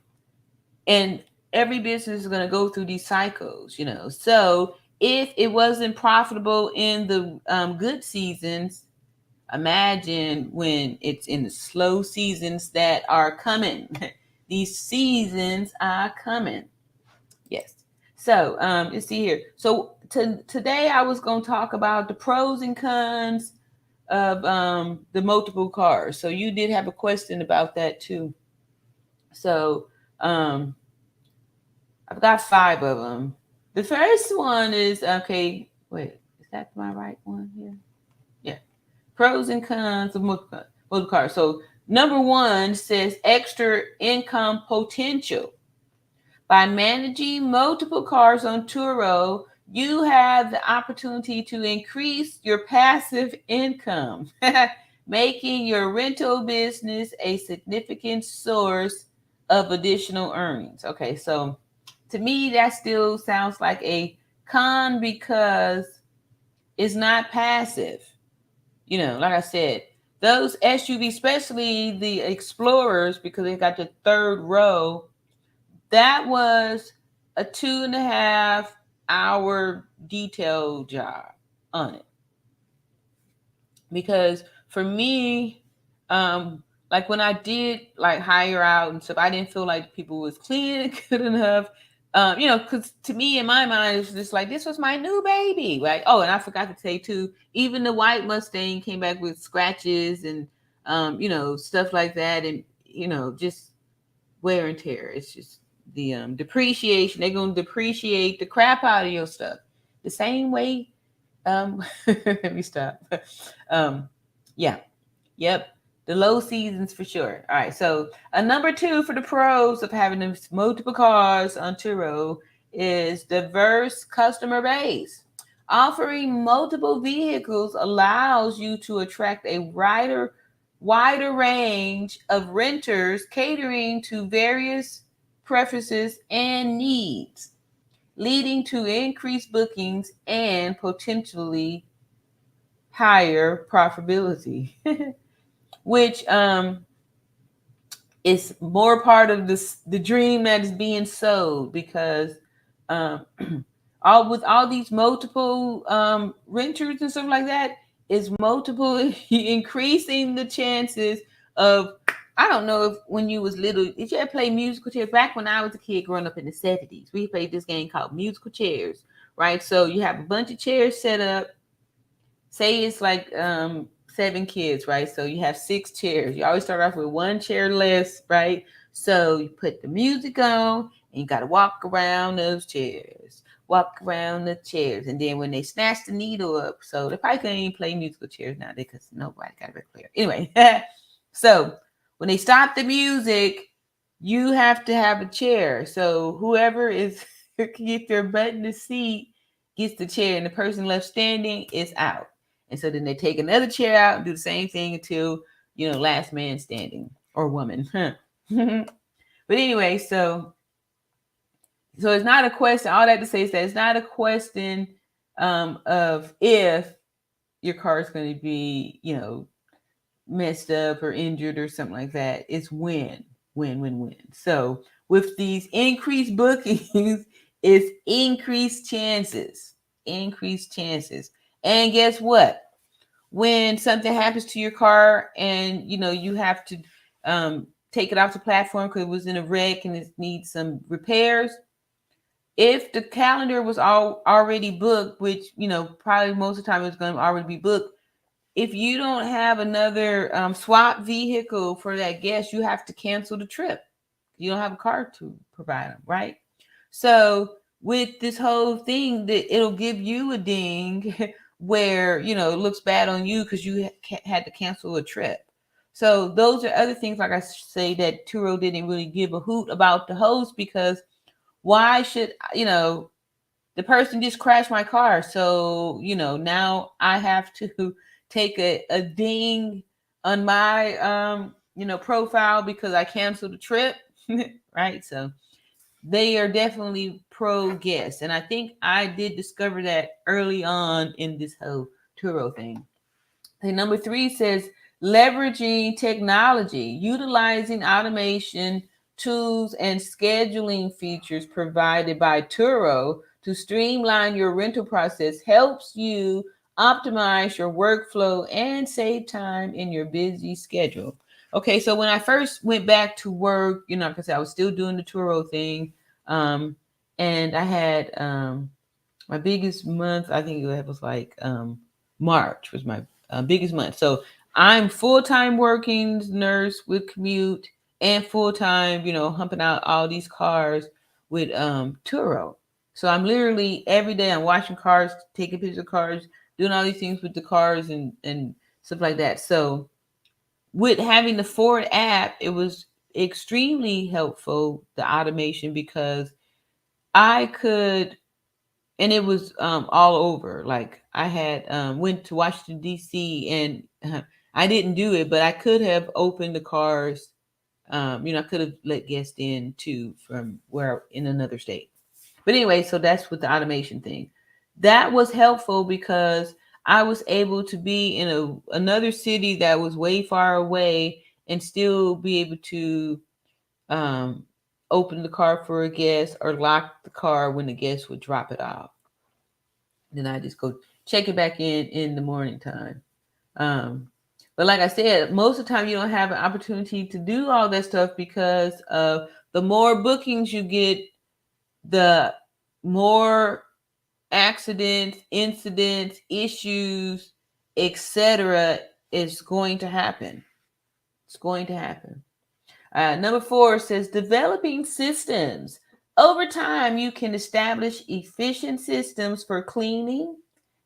And every business is going to go through these cycles, So if it wasn't profitable in the good seasons, imagine when it's in the slow seasons that are coming. These seasons are coming. Yes. So let's see here. So today I was going to talk about the pros and cons of the multiple cars. So you did have a question about that too. So I've got 5 of them. The first one is, okay, wait, is that my right one here? Yeah. Pros and cons of multiple cars. So number 1 says extra income potential. By managing multiple cars on Turo, you have the opportunity to increase your passive income, making your rental business a significant source of additional earnings. Okay, so to me, that still sounds like a con because it's not passive. Like I said, those SUVs, especially the Explorers, because they got the 3rd row, that was a 2.5-hour detail job on it. Because for me, like when I did like hire out and stuff, I didn't feel like people was clean good enough. Because to me, in my mind, it was just like, this was my new baby. Like, oh, and I forgot to say too, even the white Mustang came back with scratches and, stuff like that. And, just wear and tear. It's just the depreciation. They're going to depreciate the crap out of your stuff. The same way. Let me stop. Yeah. Yep. The low seasons for sure. All right. So number 2 for the pros of having multiple cars on Turo is diverse customer base. Offering multiple vehicles allows you to attract a wider range of renters catering to various preferences and needs, leading to increased bookings and potentially higher profitability, which is more part of the dream that is being sold because all these multiple renters and stuff like that is multiple increasing the chances of. I don't know if when you was little, did you ever play musical chairs? Back when I was a kid growing up in the 70s, we played this game called musical chairs, right? So you have a bunch of chairs set up. Say it's like 7 kids, right? So you have 6 chairs. You always start off with 1 chair less, right? So you put the music on and you got to walk around those chairs. Walk around the chairs. And then when they snatch the needle up, so they probably can't even play musical chairs now because nobody got a record player. Anyway, so when they stop the music, you have to have a chair. So whoever is get their butt in the seat gets the chair, and the person left standing is out. And so then they take another chair out and do the same thing until, last man standing or woman. But anyway, so it's not a question. All that to say is that it's not a question of if your car is going to be, messed up or injured or something like that. It's when. So with these increased bookings, it's increased chances. And guess what? When something happens to your car and you have to take it off the platform because it was in a wreck and it needs some repairs, If the calendar was all already booked, which probably most of the time it's going to already be booked, if you don't have another swap vehicle for that guest, you have to cancel the trip. You don't have a car to provide them, right? So with this whole thing, that it'll give you a ding where it looks bad on you because you had to cancel a trip. So those are other things, like I say, that Turo didn't really give a hoot about the host, because why should the person just crashed my car, so now I have to take a ding on my profile because I canceled the trip. Right? So they are definitely pro guests, and I think I did discover that early on in this whole Turo thing. And number 3 says leveraging technology, utilizing automation tools and scheduling features provided by Turo to streamline your rental process helps you optimize your workflow and save time in your busy schedule. Okay, so when I first went back to work, because I was still doing the Turo thing, and I had my biggest month, I think it was like March was my biggest month. So I'm full-time working nurse with commute, and full-time, humping out all these cars with Turo. So I'm literally every day I'm washing cars, taking pictures of cars, doing all these things with the cars and stuff like that. So with having the Ford app, it was extremely helpful, the automation, because I could, and it was all over. Like I had went to Washington D.C. and I didn't do it, but I could have opened the cars. I could have let guests in too from where in another state. But anyway, so that's with the automation thing. That was helpful because I was able to be in another city that was way far away and still be able to um, open the car for a guest or lock the car when the guest would drop it off. Then I just go check it back in the morning time. Um, but like I said, most of the time you don't have an opportunity to do all that stuff because of the more bookings you get, the more accidents, incidents, issues, etc. is going to happen. It's going to happen. Number 4 says developing systems. Over time, you can establish efficient systems for cleaning,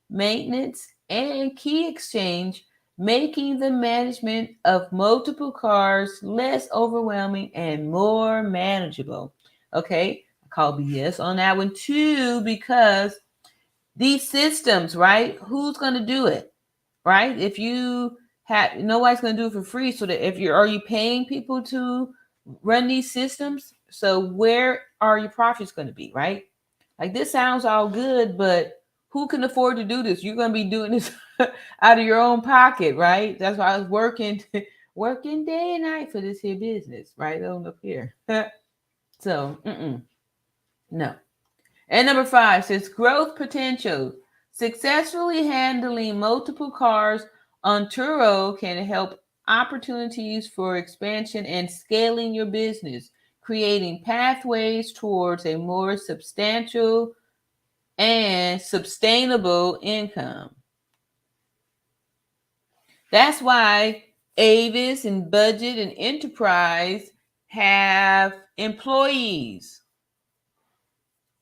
maintenance, and key exchange, making the management of multiple cars less overwhelming and more manageable. Okay, I call BS on that one too, because these systems, right? Who's going to do it, right? If you have, nobody's going to do it for free. So that if are you paying people to run these systems? So where are your profits going to be, right? Like this sounds all good, but who can afford to do this? You're going to be doing this out of your own pocket, right? That's why I was working day and night for this here business, right on up here. So, no. And number 5 says growth potential. Successfully handling multiple cars on Turo can help opportunities for expansion and scaling your business, creating pathways towards a more substantial and sustainable income. That's why Avis and Budget and Enterprise have employees.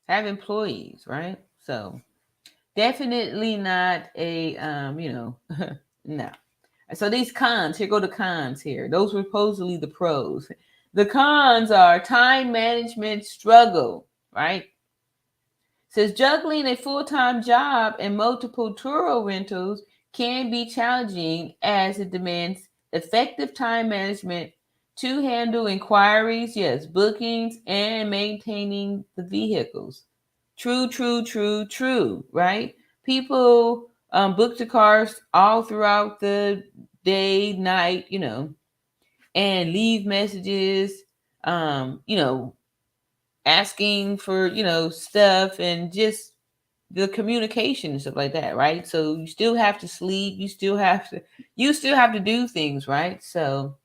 Right? So definitely not a no. So these cons, here go the cons here. Those were supposedly the pros. The cons are time management struggle, right? Says juggling a full-time job and multiple Turo rentals can be challenging as it demands effective time management to handle inquiries, yes, bookings, and maintaining the vehicles. True, right? People book the cars all throughout the day, night, and leave messages, asking for, stuff, and just the communication and stuff like that, right? So you still have to sleep, you still have to do things, right? So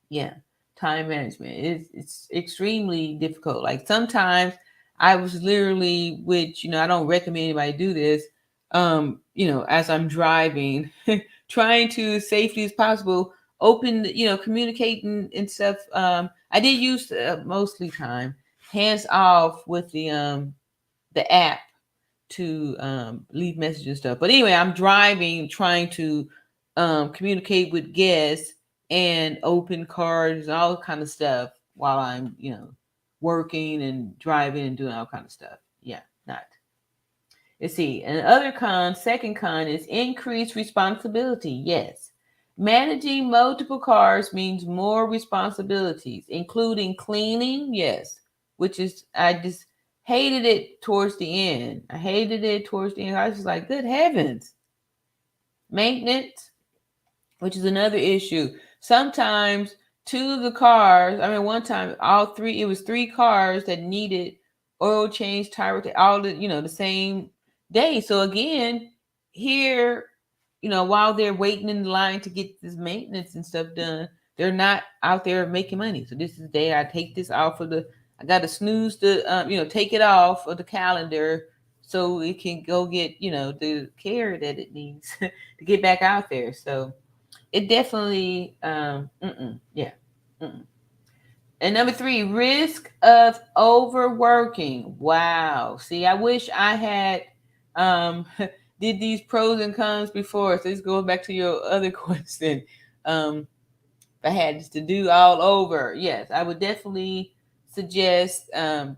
yeah, time management is it's extremely difficult. Like sometimes I was literally, which, I don't recommend anybody do this, as I'm driving, trying to as safely as possible, open, communicating and stuff. I did use mostly time hands off with the app to leave messages and stuff. But anyway, I'm driving, trying to communicate with guests and open cards and all kind of stuff while I'm, working and driving and doing all kind of stuff. Yeah, not. Let's see. And other con, second con is increased responsibility. Yes. Managing multiple cars means more responsibilities, including cleaning. Yes. Which is, I just hated it towards the end. I hated it towards the end. I was just like, good heavens. Maintenance, which is another issue. Sometimes two of the cars, I mean, one time, it was three cars that needed oil change, tire, all the same day. So again, here, while they're waiting in line to get this maintenance and stuff done, they're not out there making money. So this is the day I take this off of I got to snooze take it off of the calendar so it can go get, the care that it needs to get back out there. So it definitely, yeah. Mm-mm. And number 3, risk of overworking. Wow. See, I wish I had did these pros and cons before. So this goes back to your other question. If I had this to do all over, yes, I would definitely suggest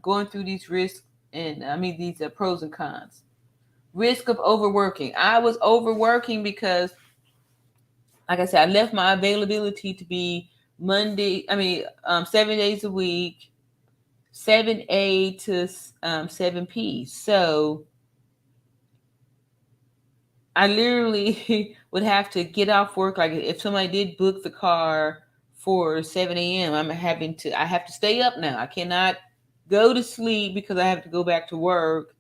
going through these risks and these pros and cons. Risk of overworking. I was overworking because, like I said, I left my availability to be 7 days a week, 7A to 7P. So I literally would have to get off work. Like if somebody did book the car for 7 a.m., I have to stay up now. I cannot go to sleep because I have to go back to work.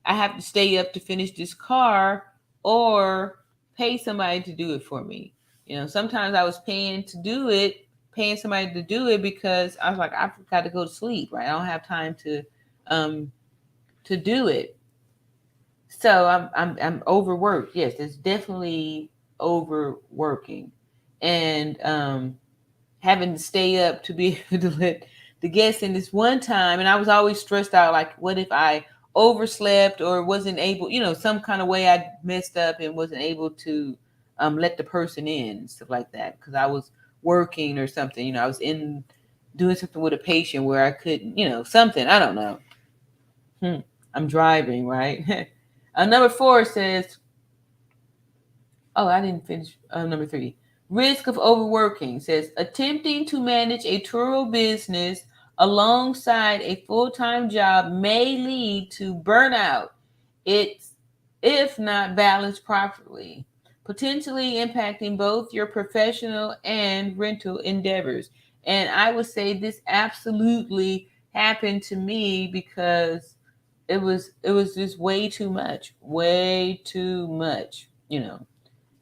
I have to stay up to finish this car or pay somebody to do it for me. Sometimes I was paying somebody to do it because I was like, I got to go to sleep, right? I don't have time to do it. So I'm overworked. Yes, it's definitely overworking, and having to stay up to be able to let the guests in. This one time, and I was always stressed out. Like, what if I overslept or wasn't able? Some kind of way I messed up and wasn't able to let the person in and stuff like that because I was working or something. I was doing something with a patient where I couldn't. Something, I don't know. I'm driving, right? Number 4 says, oh, I didn't finish number 3. Risk of overworking says, attempting to manage a Turo business alongside a full-time job may lead to burnout. It's if not balanced properly, potentially impacting both your professional and rental endeavors. And I would say this absolutely happened to me because it was just way too much.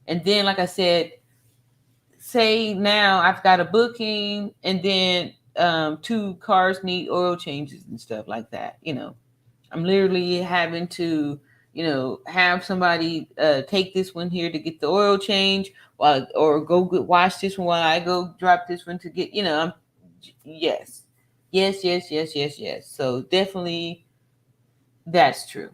And then, like I said, say now I've got a booking and then 2 cars need oil changes and stuff like that. I'm literally having to, have somebody take this one here to get the oil change or go wash this one while I go drop this one to get, yes. So definitely that's true.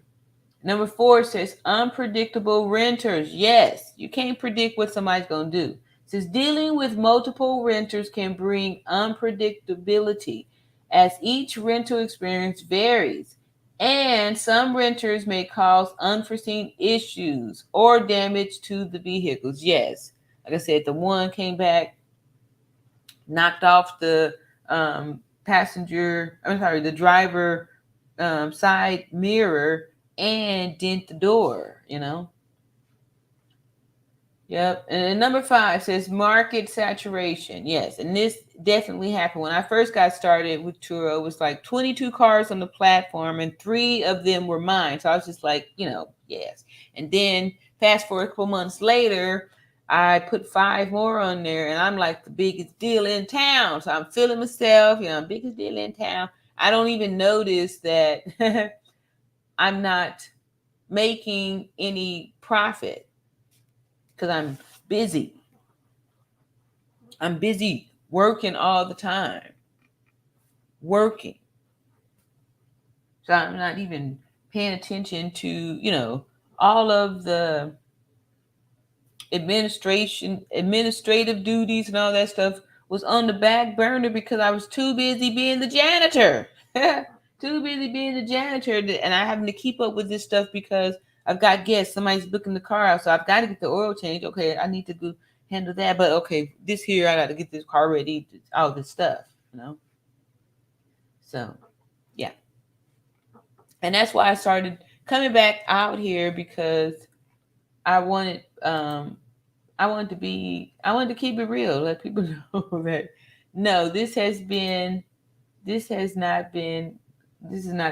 Number 4 says unpredictable renters. Yes, you can't predict what somebody's going to do. It says dealing with multiple renters can bring unpredictability as each rental experience varies. And some renters may cause unforeseen issues or damage to the vehicles. Yes, like I said, the one came back, knocked off the the driver side mirror and dent the door. Yep. And number 5 says market saturation. Yes, and this definitely happened when I first got started with Turo. It was like 22 cars on the platform and 3 of them were mine. So I was just like, yes. And then fast forward a couple months later, I put 5 more on there and I'm like the biggest deal in town. So I'm feeling myself, biggest deal in town. I don't even notice that I'm not making any profit because busy. I'm busy working all the time, working. So I'm not even paying attention to, all of the administrative duties and all that stuff was on the back burner because I was too busy being the janitor. Too busy being the janitor, and I having to keep up with this stuff because I've got guests. Somebody's booking the car out, so I've got to get the oil change. Okay, I need to go handle that. But okay, this here I got to get this car ready. All this stuff. So yeah, and that's why I started coming back out here because I wanted I wanted to keep it real, let people know that no, this has not been this has not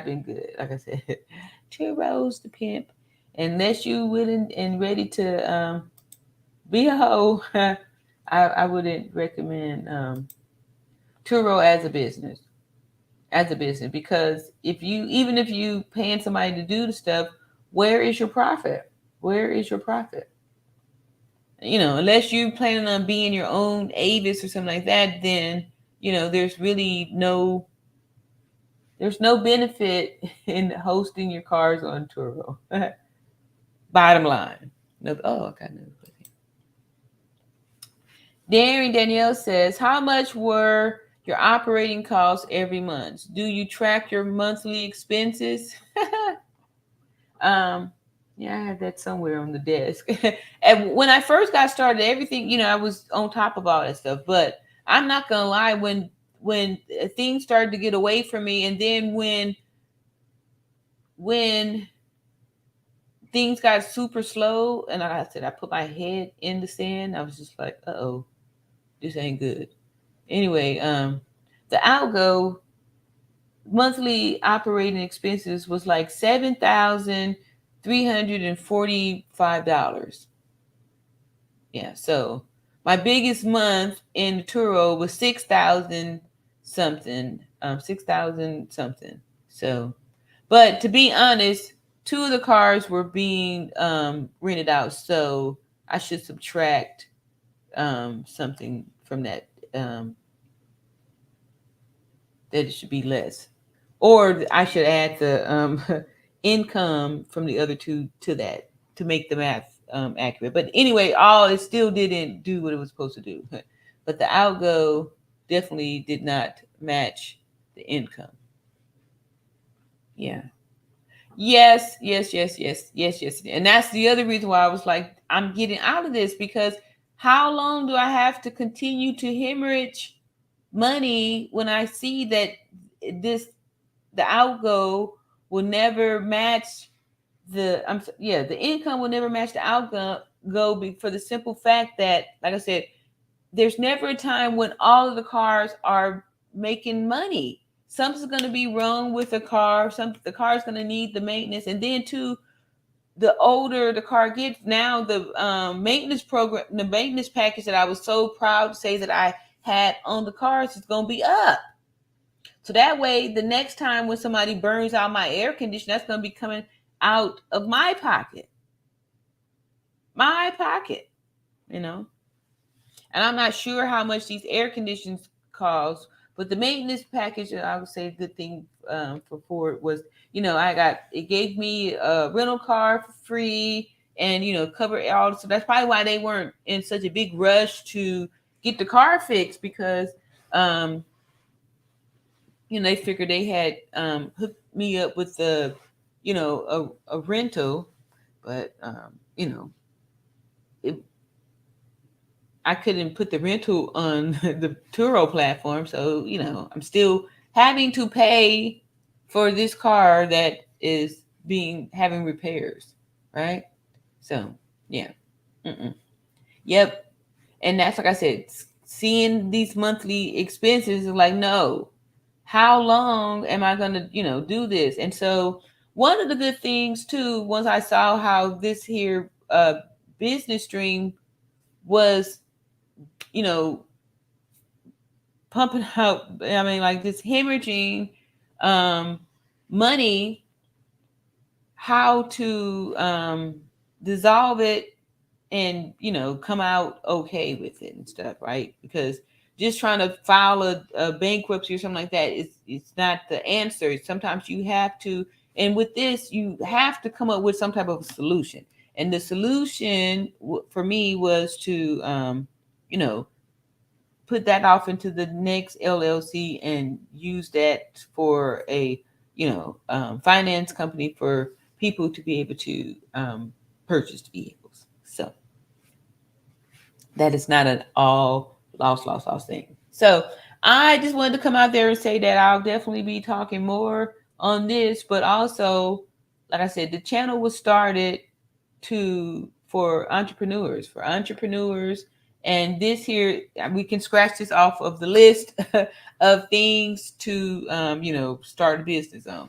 been good. Like I said, Turo's the pimp. Unless you willing and ready to be a hoe, I wouldn't recommend Turo as a business. As a business, because even if you paying somebody to do the stuff, where is your profit? Where is your profit? Unless you're planning on being your own Avis or something like that, then there's really there's no benefit in hosting your cars on Turo. Bottom line. No, oh, okay. Danielle says, how much were your operating costs every month? Do you track your monthly expenses? Yeah, I had that somewhere on the desk. And when I first got started, everything, I was on top of all that stuff. But I'm not gonna lie, when things started to get away from me, and then when things got super slow, and like I said, I put my head in the sand. I was just like, oh, this ain't good. Anyway, the algo monthly operating expenses was like $7,345. Yeah, so my biggest month in Turo was 6,000 something, 6,000 something. So, but to be honest, two of the cars were being rented out, so I should subtract something from that. That it should be less, or I should add the income from the other two to that to make the math accurate. But anyway, all it still didn't do what it was supposed to do. But the outgo definitely did not match the income. Yeah. Yes. And that's the other reason why I was like, I'm getting out of this, because how long do I have to continue to hemorrhage money when I see that the outgo will never match the income will never match the outgo for the simple fact that, like I said, there's never a time when all of the cars are making money. Something's going to be wrong with the car. The car is going to need the maintenance, and then too, the older the car gets, now the maintenance program, the maintenance package that I was so proud to say that I had on the cars is going to be up. So that way, the next time when somebody burns out my air conditioner, that's going to be coming out of my pocket. My pocket, And I'm not sure how much these air conditioners cost, but the maintenance package, I would say a good thing for Ford was, it gave me a rental car for free and, cover all. So that's probably why they weren't in such a big rush to get the car fixed, because, they figured they had hooked me up with a rental, but it, I couldn't put the rental on the Turo platform, so I'm still having to pay for this car that is having repairs, right? So yeah, yep, and that's like I said, seeing these monthly expenses is like, no, how long am I going to, do this? And so one of the good things too, once I saw how this here business stream was, pumping out, I mean, like this hemorrhaging um, money, how to dissolve it and come out okay with it and stuff, right? Because just trying to file a bankruptcy or something like that is it's not the answer. Sometimes you have to, and with this you have to come up with some type of solution. And the solution for me was to you know put that off into the next LLC and use that for a finance company for people to be able to purchase vehicles. So that is not an all lost thing. So I just wanted to come out there and say that I'll definitely be talking more on this, but also, like I said, the channel was started to for entrepreneurs, and this here we can scratch this off of the list of things to start a business on.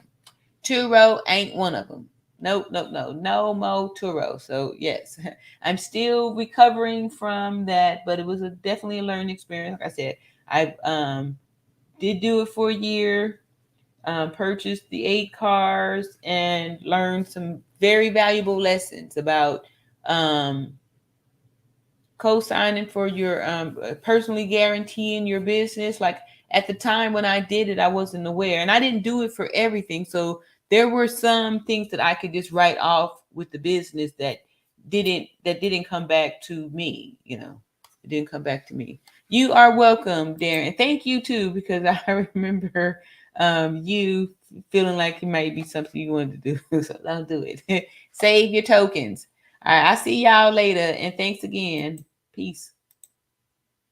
Turo ain't one of them. Nope, nope, no more Turo. So yes, I'm still recovering from that, but it was definitely a learning experience. Like I said, I did do it for a year, purchased the 8 cars, and learned some very valuable lessons about um, co-signing for your personally guaranteeing your business. Like at the time when I did it, I wasn't aware, and I didn't do it for everything. So there were some things that I could just write off with the business that didn't come back to me. It didn't come back to me. You are welcome, Darren. Thank you too, because I remember you feeling like it might be something you wanted to do. So don't do it. Save your tokens. All right, I'll see y'all later, and thanks again. Peace.